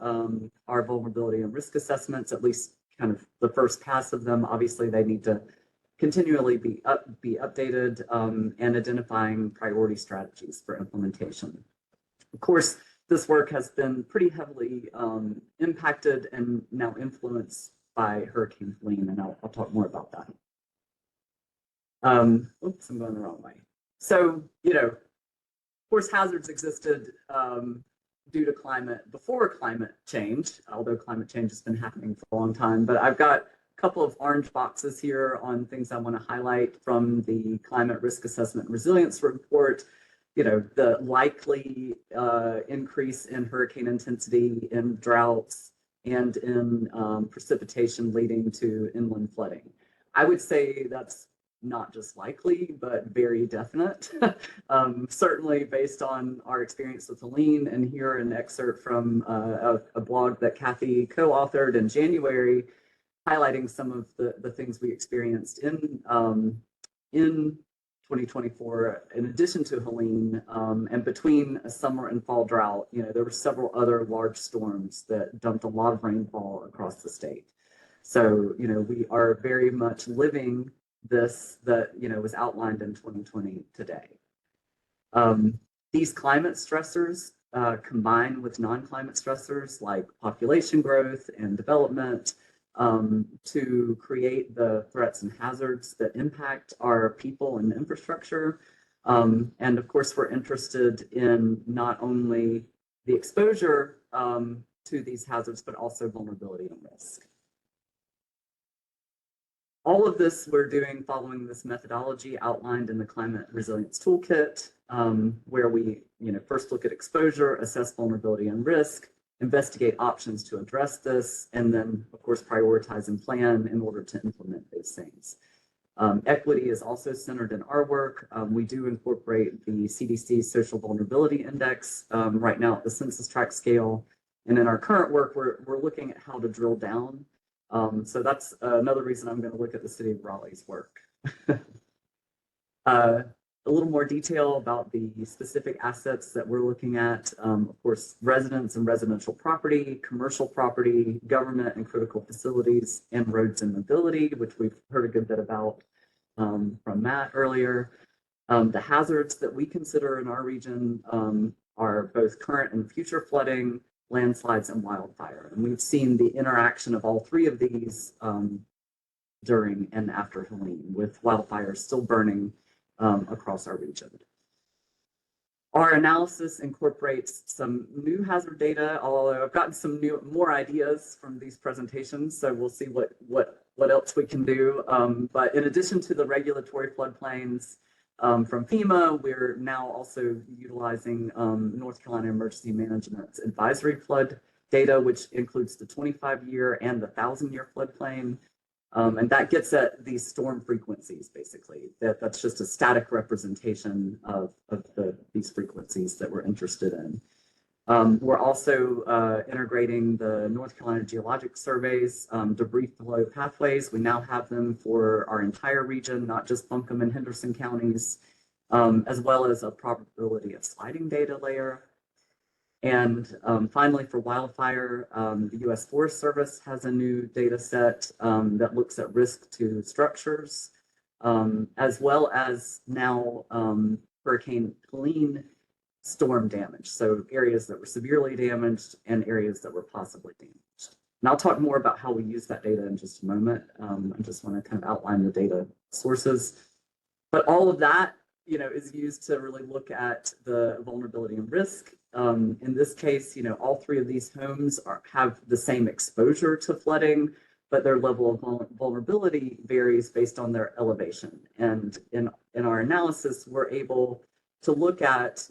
our vulnerability and risk assessments, at least kind of the first pass of them. Obviously, they need to continually be updated, and identifying priority strategies for implementation. Of course, this work has been pretty heavily impacted and now influenced by Hurricane Helene, and I'll talk more about that. Oops, I'm going the wrong way. So, of course, hazards existed due to climate before climate change, although climate change has been happening for a long time. But I've got a couple of orange boxes here on things I want to highlight from the Climate Risk Assessment and Resilience Report. The likely increase in hurricane intensity, in droughts, and in precipitation leading to inland flooding. I would say that's not just likely, but very definite. Certainly based on our experience with Helene, and here an excerpt from a blog that Kathie co-authored in January, highlighting some of the things we experienced in 2024, in addition to Helene, and between a summer and fall drought, there were several other large storms that dumped a lot of rainfall across the state. So, we are very much living this that, was outlined in 2020 today. These climate stressors combine with non-climate stressors like population growth and development to create the threats and hazards that impact our people and infrastructure. And of course, we're interested in not only the exposure to these hazards, but also vulnerability and risk. All of this we're doing following this methodology outlined in the Climate Resilience Toolkit, where we first look at exposure, assess vulnerability and risk, investigate options to address this, and then, of course, prioritize and plan in order to implement those things. Equity is also centered in our work. We do incorporate the CDC's Social Vulnerability Index right now at the census tract scale. And in our current work, we're looking at how to drill down. So that's another reason I'm going to look at the City of Raleigh's work. A little more detail about the specific assets that we're looking at. Of course, residents and residential property, commercial property, government and critical facilities, and roads and mobility, which we've heard a good bit about from Matt earlier. The hazards that we consider in our region are both current and future flooding, landslides, and wildfire. And we've seen the interaction of all three of these during and after Helene, with wildfires still burning across our region. Our analysis incorporates some new hazard data, although I've gotten some more ideas from these presentations, so we'll see what else we can do. But in addition to the regulatory floodplains from FEMA, we're now also utilizing North Carolina Emergency Management's advisory flood data, which includes the 25-year and the 1,000-year floodplain. And that gets at these storm frequencies, basically. That's just a static representation of these frequencies that we're interested in. We're also integrating the North Carolina Geologic Surveys, debris flow pathways. We now have them for our entire region, not just Buncombe and Henderson counties, as well as a probability of sliding data layer. And finally, for wildfire, the U.S. Forest Service has a new data set that looks at risk to structures, as well as now Hurricane Helene storm damage. So areas that were severely damaged and areas that were possibly damaged. And I'll talk more about how we use that data in just a moment. I just want to kind of outline the data sources. But all of that, is used to really look at the vulnerability and risk. In this case, all three of these homes have the same exposure to flooding, but their level of vulnerability varies based on their elevation. And in our analysis, we're able to look at,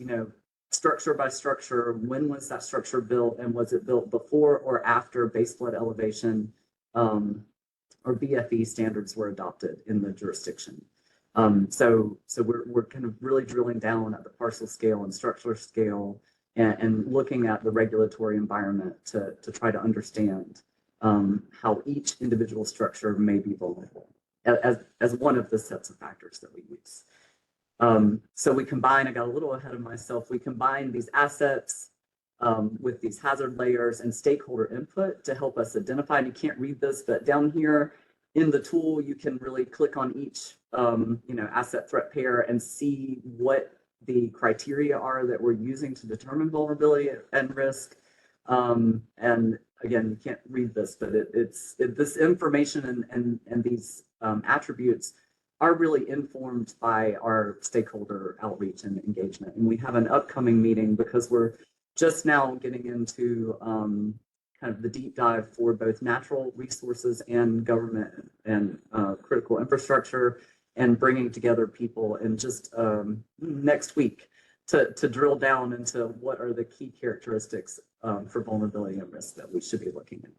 structure by structure, when was that structure built, and was it built before or after base flood elevation or BFE standards were adopted in the jurisdiction. So we're kind of really drilling down at the parcel scale and structural scale and looking at the regulatory environment to try to understand how each individual structure may be vulnerable as one of the sets of factors that we use. So we combine, I got a little ahead of myself, we combine these assets with these hazard layers and stakeholder input to help us identify, and you can't read this, but down here in the tool, you can really click on each asset threat pair and see what the criteria are that we're using to determine vulnerability and risk. And again, you can't read this, but this information and these attributes are really informed by our stakeholder outreach and engagement. And we have an upcoming meeting because we're just now getting into kind of the deep dive for both natural resources and government and critical infrastructure, and bringing together people in just next week to drill down into what are the key characteristics for vulnerability and risk that we should be looking at.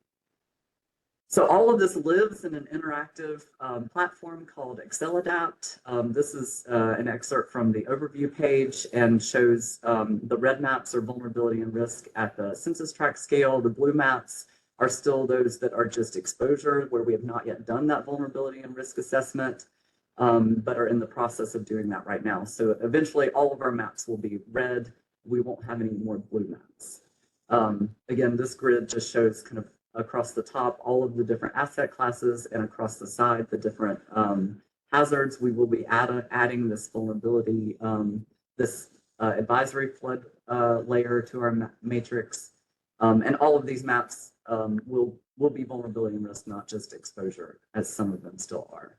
So all of this lives in an interactive platform called ExcelAdapt. This is an excerpt from the overview page and shows the red maps are vulnerability and risk at the census tract scale. The blue maps are still those that are just exposure, where we have not yet done that vulnerability and risk assessment, but are in the process of doing that right now. So eventually all of our maps will be red. We won't have any more blue maps. Again, this grid just shows kind of across the top all of the different asset classes, and across the side the different hazards. We will be adding this vulnerability, this advisory flood layer to our matrix, and all of these maps will be vulnerability and risk, not just exposure, as some of them still are.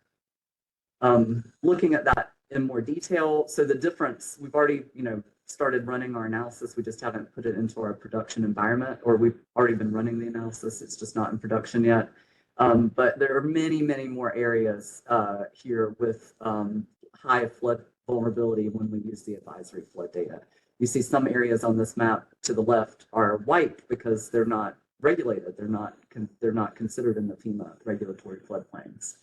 Looking at that in more detail, so the difference, we've already started running our analysis. We just haven't put it into our production environment, or we've already been running the analysis. It's just not in production yet. But there are many, many more areas here with high flood vulnerability when we use the advisory flood data. You see some areas on this map to the left are white because they're not regulated. They're not considered in the FEMA regulatory floodplains.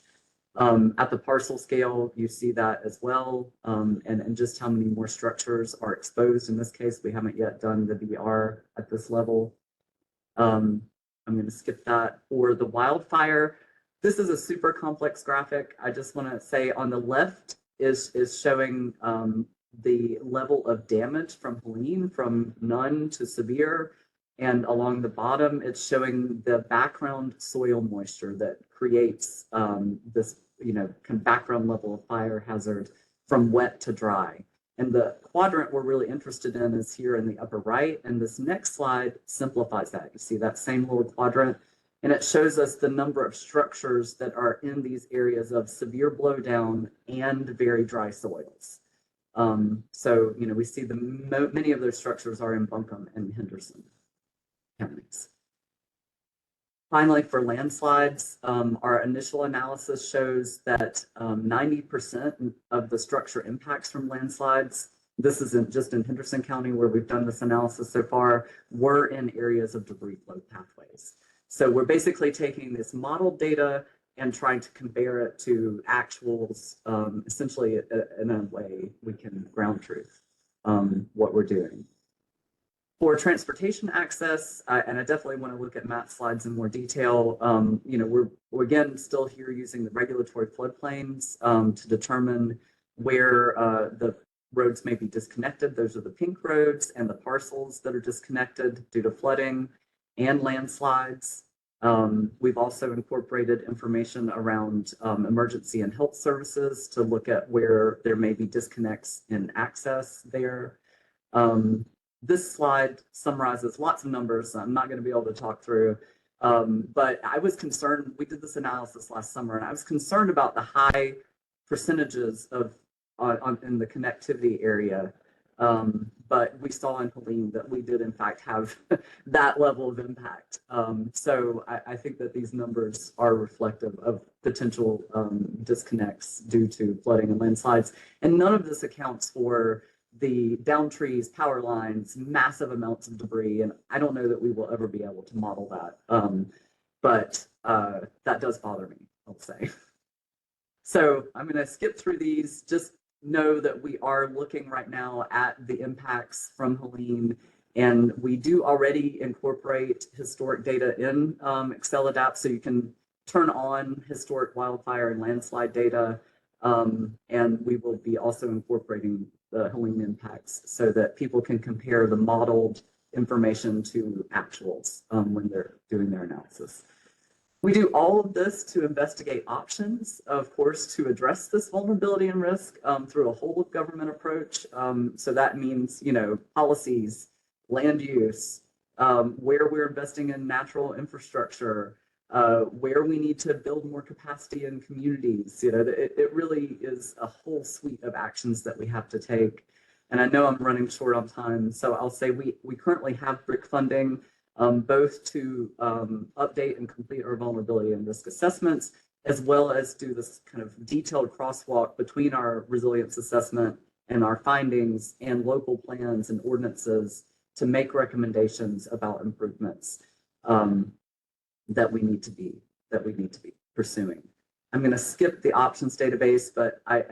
At the parcel scale, you see that as well, and just how many more structures are exposed. In this case, we haven't yet done the VR at this level. I'm going to skip that. For the wildfire, this is a super complex graphic. I just want to say on the left is showing the level of damage from Helene, from none to severe. And along the bottom, it's showing the background soil moisture that creates this kind of background level of fire hazard from wet to dry. And the quadrant we're really interested in is here in the upper right. And this next slide simplifies that. You see that same little quadrant, and it shows us the number of structures that are in these areas of severe blowdown and very dry soils. So, we see many of those structures are in Buncombe and Henderson counties. Finally, for landslides, our initial analysis shows that 90% of the structure impacts from landslides, this isn't just in Henderson County where we've done this analysis so far, were in areas of debris flow pathways. So we're basically taking this modeled data and trying to compare it to actuals, essentially in a way we can ground truth what we're doing. For transportation access, and I definitely want to look at map slides in more detail, we're again still here using the regulatory floodplains to determine where the roads may be disconnected. Those are the pink roads, and the parcels that are disconnected due to flooding and landslides. We've also incorporated information around emergency and health services to look at where there may be disconnects in access there. This slide summarizes lots of numbers I'm not going to be able to talk through, but I was concerned, we did this analysis last summer, and I was concerned about the high percentages of in the connectivity area, but we saw in Helene that we did in fact have that level of impact. So I think that these numbers are reflective of potential disconnects due to flooding and landslides, and none of this accounts for the down trees, power lines, massive amounts of debris, and I don't know that we will ever be able to model that, but that does bother me, I'll say. So I'm going to skip through these. Just know that we are looking right now at the impacts from Helene And we do already incorporate historic data in Excel Adapt, so you can turn on historic wildfire and landslide data. And we will be also incorporating the Helene impacts so that people can compare the modeled information to actuals when they're doing their analysis. We do all of this to investigate options, of course, to address this vulnerability and risk through a whole of government approach. So that means, policies, land use, where we're investing in natural infrastructure, where we need to build more capacity in communities. It really is a whole suite of actions that we have to take. And I know I'm running short on time, so I'll say we currently have BRIC funding, both to update and complete our vulnerability and risk assessments, as well as do this kind of detailed crosswalk between our resilience assessment and our findings and local plans and ordinances to make recommendations about improvements that we need to be pursuing. I'm going to skip the options database, but I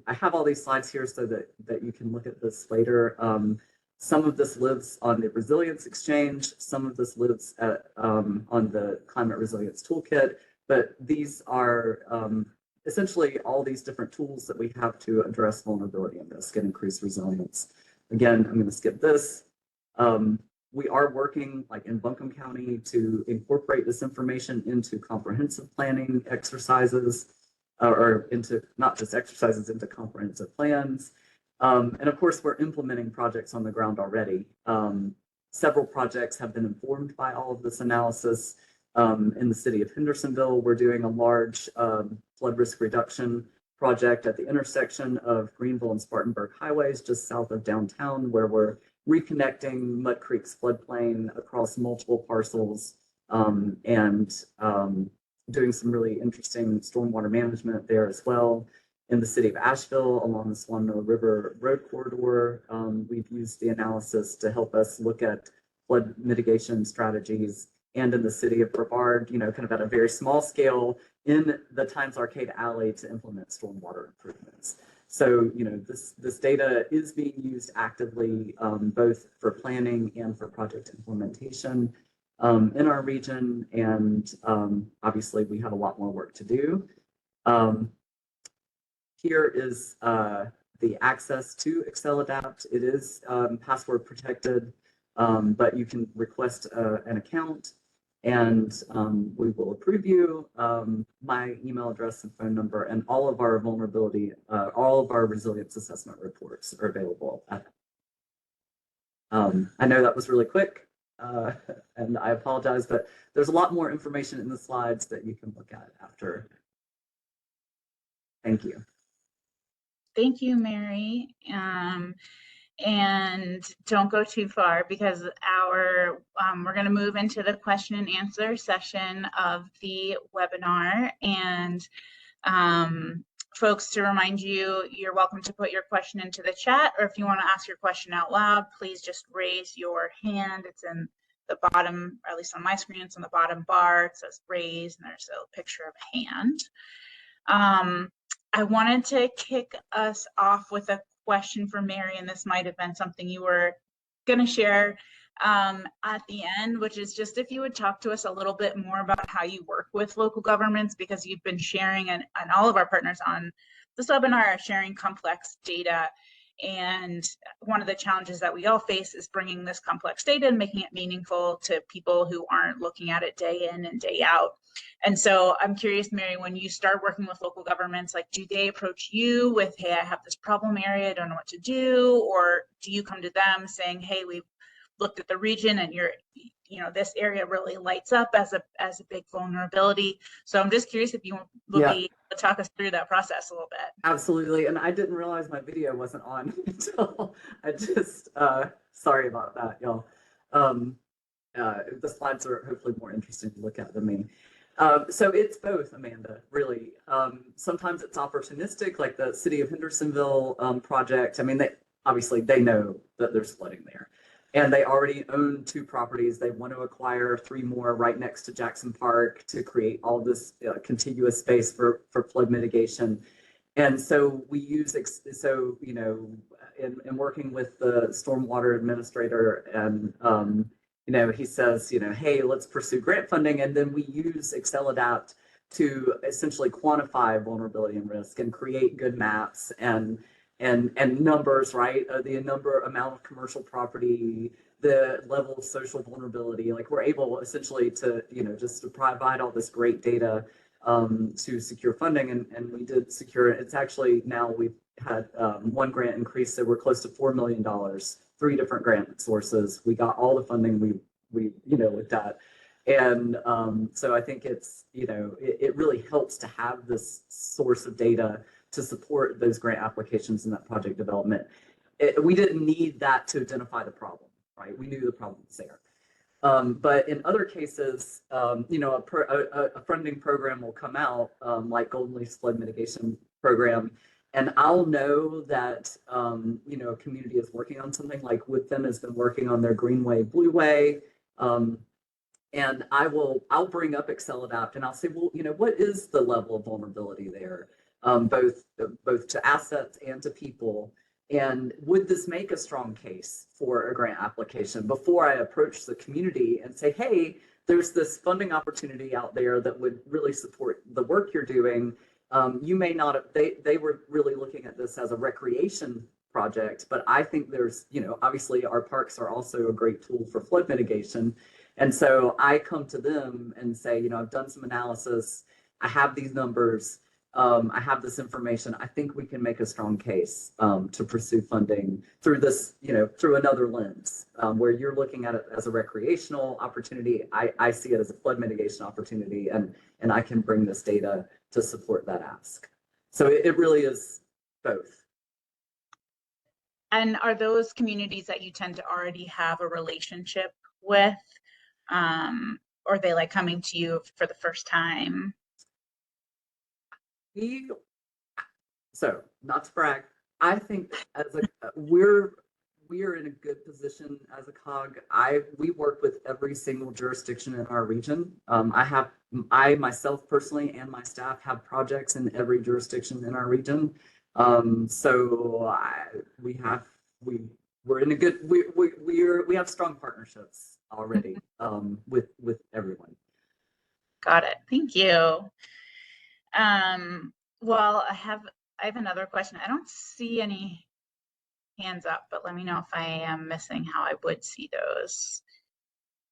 have all these slides here so that you can look at this later. Some of this lives on the Resilience Exchange, some of this lives on the Climate Resilience Toolkit, but these are essentially all these different tools that we have to address vulnerability and risk and increase resilience. Again, I'm going to skip this. We are working, like in Buncombe County, to incorporate this information into comprehensive planning exercises, or into not just exercises, into comprehensive plans. And of course, we're implementing projects on the ground already. Several projects have been informed by all of this analysis. In the city of Hendersonville, we're doing a large flood risk reduction project at the intersection of Greenville and Spartanburg highways, just south of downtown, where we're reconnecting Mud Creek's floodplain across multiple parcels, and doing some really interesting stormwater management there as well. In the city of Asheville, along the Swannoa River Road corridor, we've used the analysis to help us look at flood mitigation strategies. And in the city of Brevard, kind of at a very small scale in the Times Arcade Alley to implement stormwater improvements. So, this data is being used actively, both for planning and for project implementation in our region. And obviously, we have a lot more work to do. Here is the access to Excel Adapt. It is password protected, but you can request an account, and we will approve you. My email address and phone number, and all of our vulnerability, all of our resilience assessment reports are available. I know that was really quick, and I apologize, but there's a lot more information in the slides that you can look at after. Thank you. Thank you, Mary. And don't go too far, because we're going to move into the question and answer session of the webinar. And folks, to remind you, you're welcome to put your question into the chat, or if you want to ask your question out loud, please just raise your hand. It's in the bottom, or at least on my screen, it's on the bottom bar. It says raise, and there's a picture of a hand. I wanted to kick us off with a question for Mary, and this might have been something you were going to share at the end, which is just if you would talk to us a little bit more about how you work with local governments, because you've been sharing, and all of our partners on this webinar are sharing complex data. And one of the challenges that we all face is bringing this complex data and making it meaningful to people who aren't looking at it day in and day out. And so I'm curious, Mary, when you start working with local governments, like, do they approach you with, hey, I have this problem area, I don't know what to do? Or do you come to them saying, hey, we've looked at the region and this area really lights up as a big vulnerability? So I'm just curious if you would be able to talk us through that process a little bit. Absolutely. And I didn't realize my video wasn't on until I just, sorry about that, y'all. The slides are hopefully more interesting to look at than me. So it's both, Amanda, really. Sometimes it's opportunistic, like the city of Hendersonville project. I mean, they know that there's flooding there. And they already own 2 properties. They want to acquire 3 more right next to Jackson Park to create all this contiguous space for flood mitigation. And so we use, in working with the stormwater administrator, and he says, hey, let's pursue grant funding, and then we use ExcelAdapt to essentially quantify vulnerability and risk and create good maps and numbers, right? The amount of commercial property, the level of social vulnerability. Like, we're able essentially to, just to provide all this great data to secure funding, and we did secure it. It's actually, now we've had one grant increase, so we're close to $4 million, 3 different grant sources. We got all the funding we looked at. And so I think it's, it really helps to have this source of data to support those grant applications and that project development. We didn't need that to identify the problem, right? We knew the problem was there. But in other cases, a funding program will come out, like Golden Leaf's flood mitigation program, and I'll know that a community is working on something. Like Woodfin has been working on their Greenway Blueway, and I'll bring up ExcelAdapt and I'll say, well, what is the level of vulnerability there, both to assets and to people? And would this make a strong case for a grant application before I approach the community and say, hey, there's this funding opportunity out there that would really support the work you're doing. You may not have, they were really looking at this as a recreation project, but I think there's, obviously our parks are also a great tool for flood mitigation. And so I come to them and say, I've done some analysis, I have these numbers, I have this information. I think we can make a strong case to pursue funding through this, through another lens, where you're looking at it as a recreational opportunity. I see it as a flood mitigation opportunity, and I can bring this data to support that ask. So it really is both. And are those communities that you tend to already have a relationship with? Or are they like coming to you for the first time? So not to brag, I think we're in a good position as a COG. We work with every single jurisdiction in our region. I myself personally and my staff have projects in every jurisdiction in our region. So we're in a good, we have strong partnerships already with everyone. Got it. Thank you. Well, I have another question. I don't see any hands up, but let me know if I am missing how I would see those.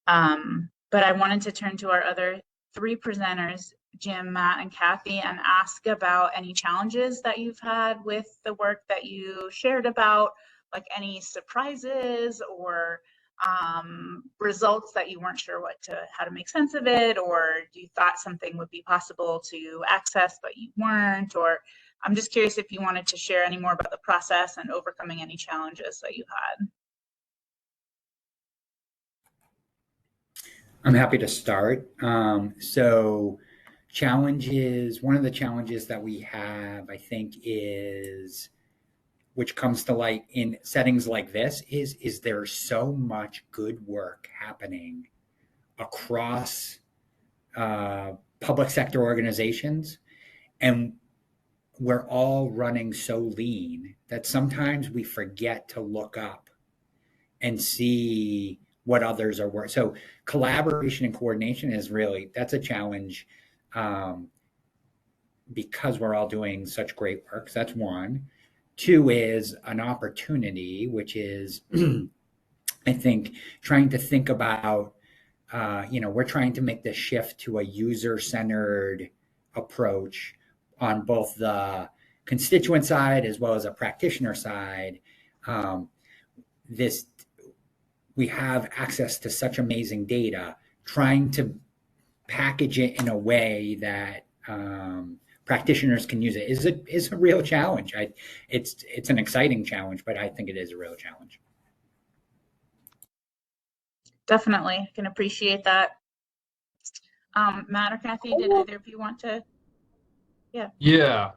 But I wanted to turn to our other 3 presenters, Jim, Matt, and Kathie, and ask about any challenges that you've had with the work that you shared about, like any surprises or results that you weren't sure how to make sense of it, or you thought something would be possible to access but you weren't, or I'm just curious if you wanted to share any more about the process and overcoming any challenges that you had. I'm happy to start. So challenges, one of the challenges that we have, I think, is, which comes to light in settings like this, is there's so much good work happening across public sector organizations, and we're all running so lean that sometimes we forget to look up and see what others are working. So collaboration and coordination that's a challenge because we're all doing such great work. So that's one. 2 is an opportunity, which is, I think, trying to think about, we're trying to make the shift to a user-centered approach on both the constituent side as well as a practitioner side. We have access to such amazing data. Trying to package it in a way that practitioners can use it is a real challenge. It's an exciting challenge, but I think it is a real challenge. Definitely, I can appreciate that. Matt or Kathie, did either of you want to? Yeah,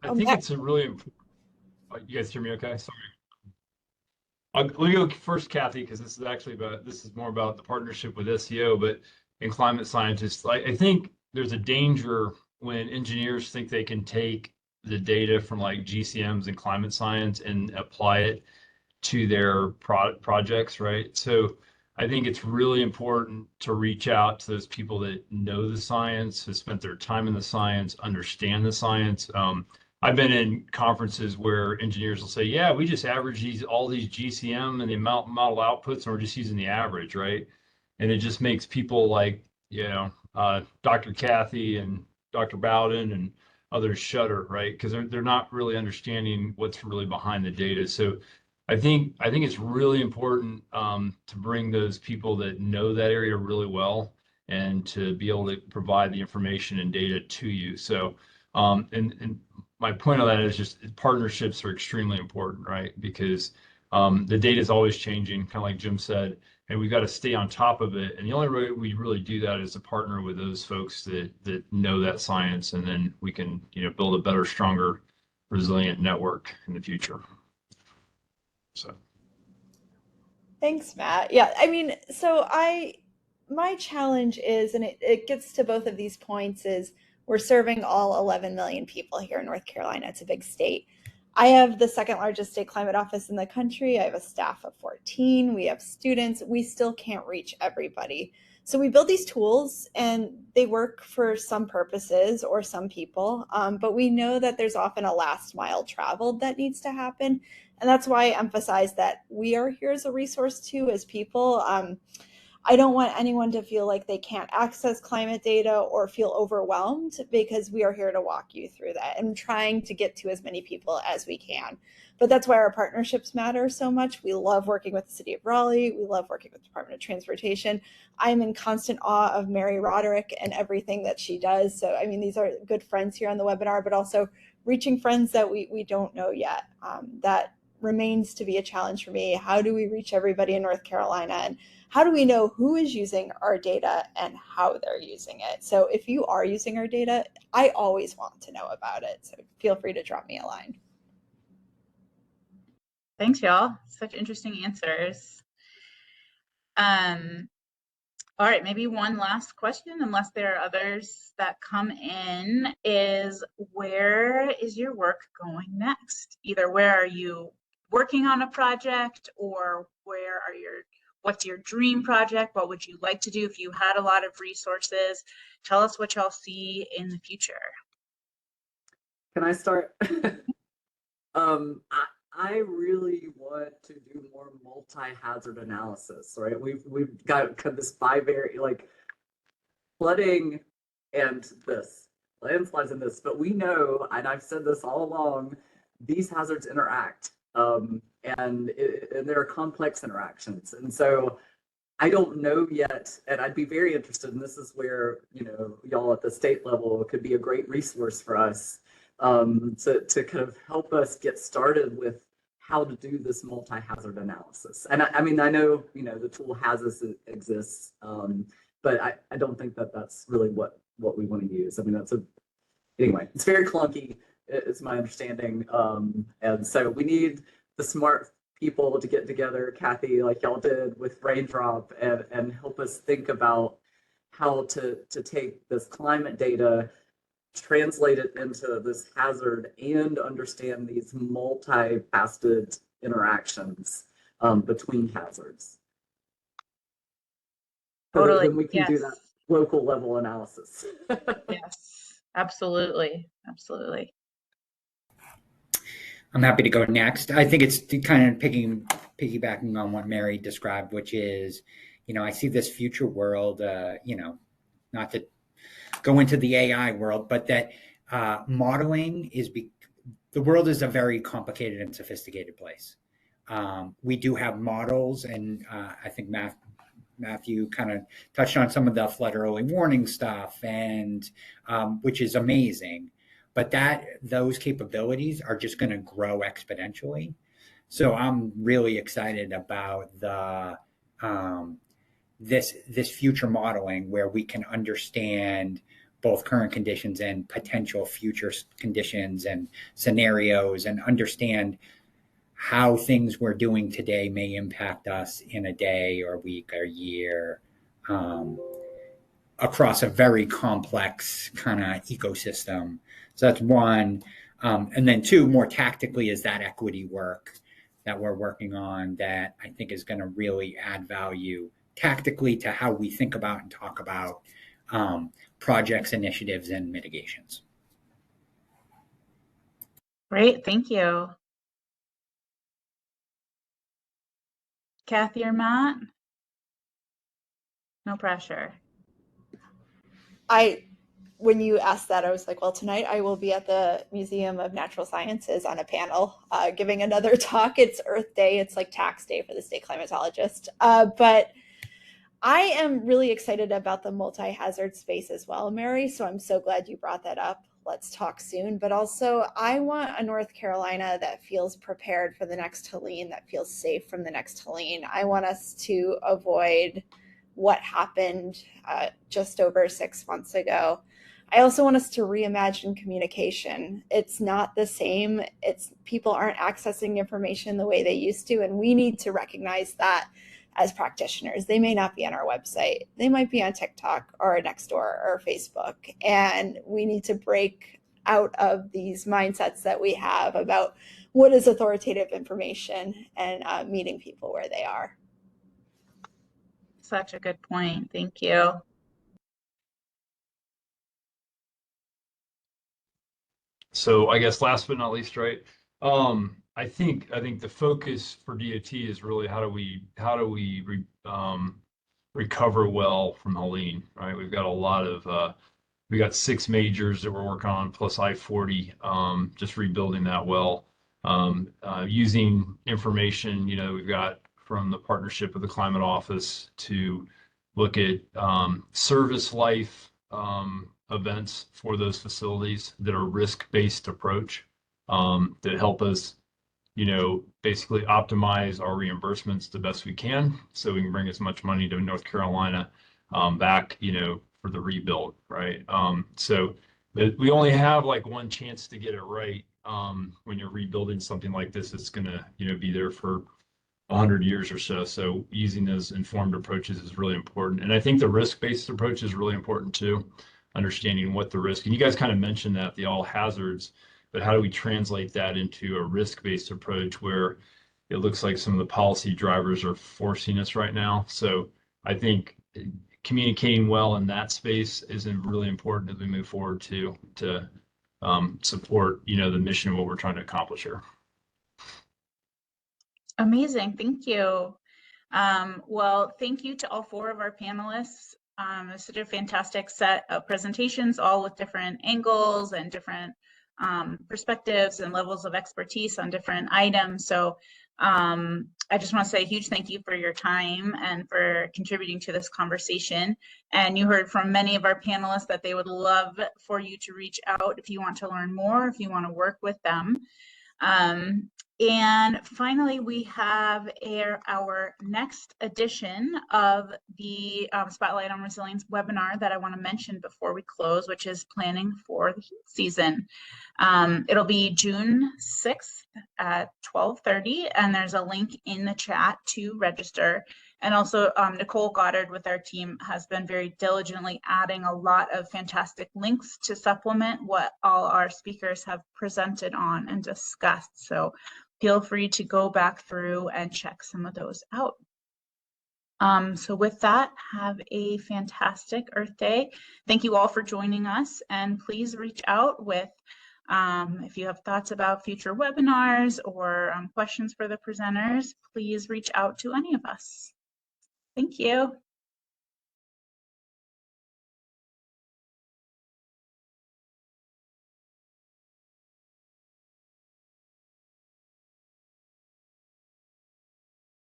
I think it's a really important. You guys hear me okay? Sorry. Let me go first, Kathie, because this is more about the partnership with SEO, but in climate scientists, I think there's a danger when engineers think they can take the data from like GCMs and climate science and apply it to their projects, right? So I think it's really important to reach out to those people that know the science, have spent their time in the science, understand the science. I've been in conferences where engineers will say, "Yeah, we just average all these GCM and the model outputs, and we're just using the average, right?" And it just makes people like, Dr. Kathie and Dr. Bowden and others shudder, right? Because they're not really understanding what's really behind the data. So I think it's really important to bring those people that know that area really well and to be able to provide the information and data to you. So and my point on that is just partnerships are extremely important, right? Because the data is always changing, kind of like Jim said, and we've got to stay on top of it. And the only way we really do that is to partner with those folks that know that science, and then we can build a better, stronger, resilient network in the future. So. Thanks, Matt. Yeah, I mean, my challenge is, and it gets to both of these points, is we're serving all 11 million people here in North Carolina. It's a big state. I have the second largest state climate office in the country. I have a staff of 14. We have students. We still can't reach everybody. So we build these tools and they work for some purposes or some people, but we know that there's often a last mile traveled that needs to happen. And that's why I emphasize that we are here as a resource too, as people. I don't want anyone to feel like they can't access climate data or feel overwhelmed, because we are here to walk you through that and trying to get to as many people as we can. But that's why our partnerships matter so much. We love working with the city of Raleigh. We love working with the Department of Transportation. I'm in constant awe of Mary Roderick and everything that she does. So, I mean, these are good friends here on the webinar, but also reaching friends that we don't know yet. That remains to be a challenge for me. How do we reach everybody in North Carolina? And how do we know who is using our data and how they're using it? So if you are using our data, I always want to know about it. So feel free to drop me a line. Thanks, y'all. Such interesting answers. All right, maybe one last question, unless there are others that come in, is where is your work going next? Either where are you working on a project, or what's your dream project? What would you like to do if you had a lot of resources? Tell us what y'all see in the future. Can I start? I really want to do more multi-hazard analysis, right? We've got kind of this five area, like flooding and this, landslides and this, but we know, and I've said this all along, these hazards interact, and there are complex interactions. And so I don't know yet, and I'd be very interested, and this is where, y'all at the state level could be a great resource for us, to kind of help us get started with how to do this multi-hazard analysis. And I mean, I know, the tool exists, but I don't think that that's really what we want to use. I mean, anyway, it's very clunky, it's my understanding. And so we need the smart people to get together, Kathie, like y'all did with Raindrop, and help us think about how to take this climate data, translate it into this hazard, and understand these multifaceted interactions between hazards. Totally. Then we can do that local level analysis. Yes, absolutely. Absolutely. I'm happy to go next. I think it's kind of piggybacking on what Mary described, which is, I see this future world, not to go into the AI world, but that modeling the world is a very complicated and sophisticated place. We do have models, and I think Matthew kind of touched on some of the flood early warning stuff, and which is amazing. But those capabilities are just going to grow exponentially. So I'm really excited about this future modeling, where we can understand both current conditions and potential future conditions and scenarios, and understand how things we're doing today may impact us in a day or a week or a year, across a very complex kind of ecosystem. So that's one. And then two, more tactically, is that equity work that we're working on that I think is going to really add value tactically to how we think about and talk about projects, initiatives, and mitigations. Great, thank you. Kathie or Matt? No pressure. When you asked that, I was like, well, tonight I will be at the Museum of Natural Sciences on a panel giving another talk. It's Earth Day. It's like tax day for the state climatologist. But I am really excited about the multi-hazard space as well, Mary. So I'm so glad you brought that up. Let's talk soon. But also, I want a North Carolina that feels prepared for the next Helene, that feels safe from the next Helene. I want us to avoid what happened just over 6 months ago. I also want us to reimagine communication. It's not the same. People aren't accessing information the way they used to, and we need to recognize that as practitioners. They may not be on our website. They might be on TikTok or Nextdoor or Facebook, and we need to break out of these mindsets that we have about what is authoritative information and meeting people where they are. Such a good point. Thank you. So I guess last but not least, right? I think the focus for DOT is really how do we recover well from Helene, right? We've got a lot of we got 6 majors that we're working on plus I-40, just rebuilding that well, using information we've got from the partnership with the Climate Office to look at service life events for those facilities that are risk-based approach that help us, basically optimize our reimbursements the best we can, so we can bring as much money to North Carolina back, for the rebuild, right? So we only have like one chance to get it right. When you're rebuilding something like this, it's gonna, be there for 100 years or so. So using those informed approaches is really important. And I think the risk-based approach is really important too, understanding what the risk, and you guys kind of mentioned that, the all hazards, but how do we translate that into a risk-based approach where it looks like some of the policy drivers are forcing us right now? So I think communicating well in that space is really important as we move forward to support, the mission of what we're trying to accomplish here. Amazing, thank you. Well, thank you to all 4 of our panelists. It was such a fantastic set of presentations, all with different angles and different perspectives and levels of expertise on different items. So I just want to say a huge thank you for your time and for contributing to this conversation. And you heard from many of our panelists that they would love for you to reach out if you want to learn more, if you want to work with them. And finally, we have our next edition of the Spotlight on Resilience webinar that I want to mention before we close, which is planning for the heat season. It'll be June 6th at 12:30, and there's a link in the chat to register. And also Nicole Goddard with our team has been very diligently adding a lot of fantastic links to supplement what all our speakers have presented on and discussed. So feel free to go back through and check some of those out. So with that, have a fantastic Earth Day. Thank you all for joining us, and please reach out with if you have thoughts about future webinars or questions for the presenters, please reach out to any of us. Thank you.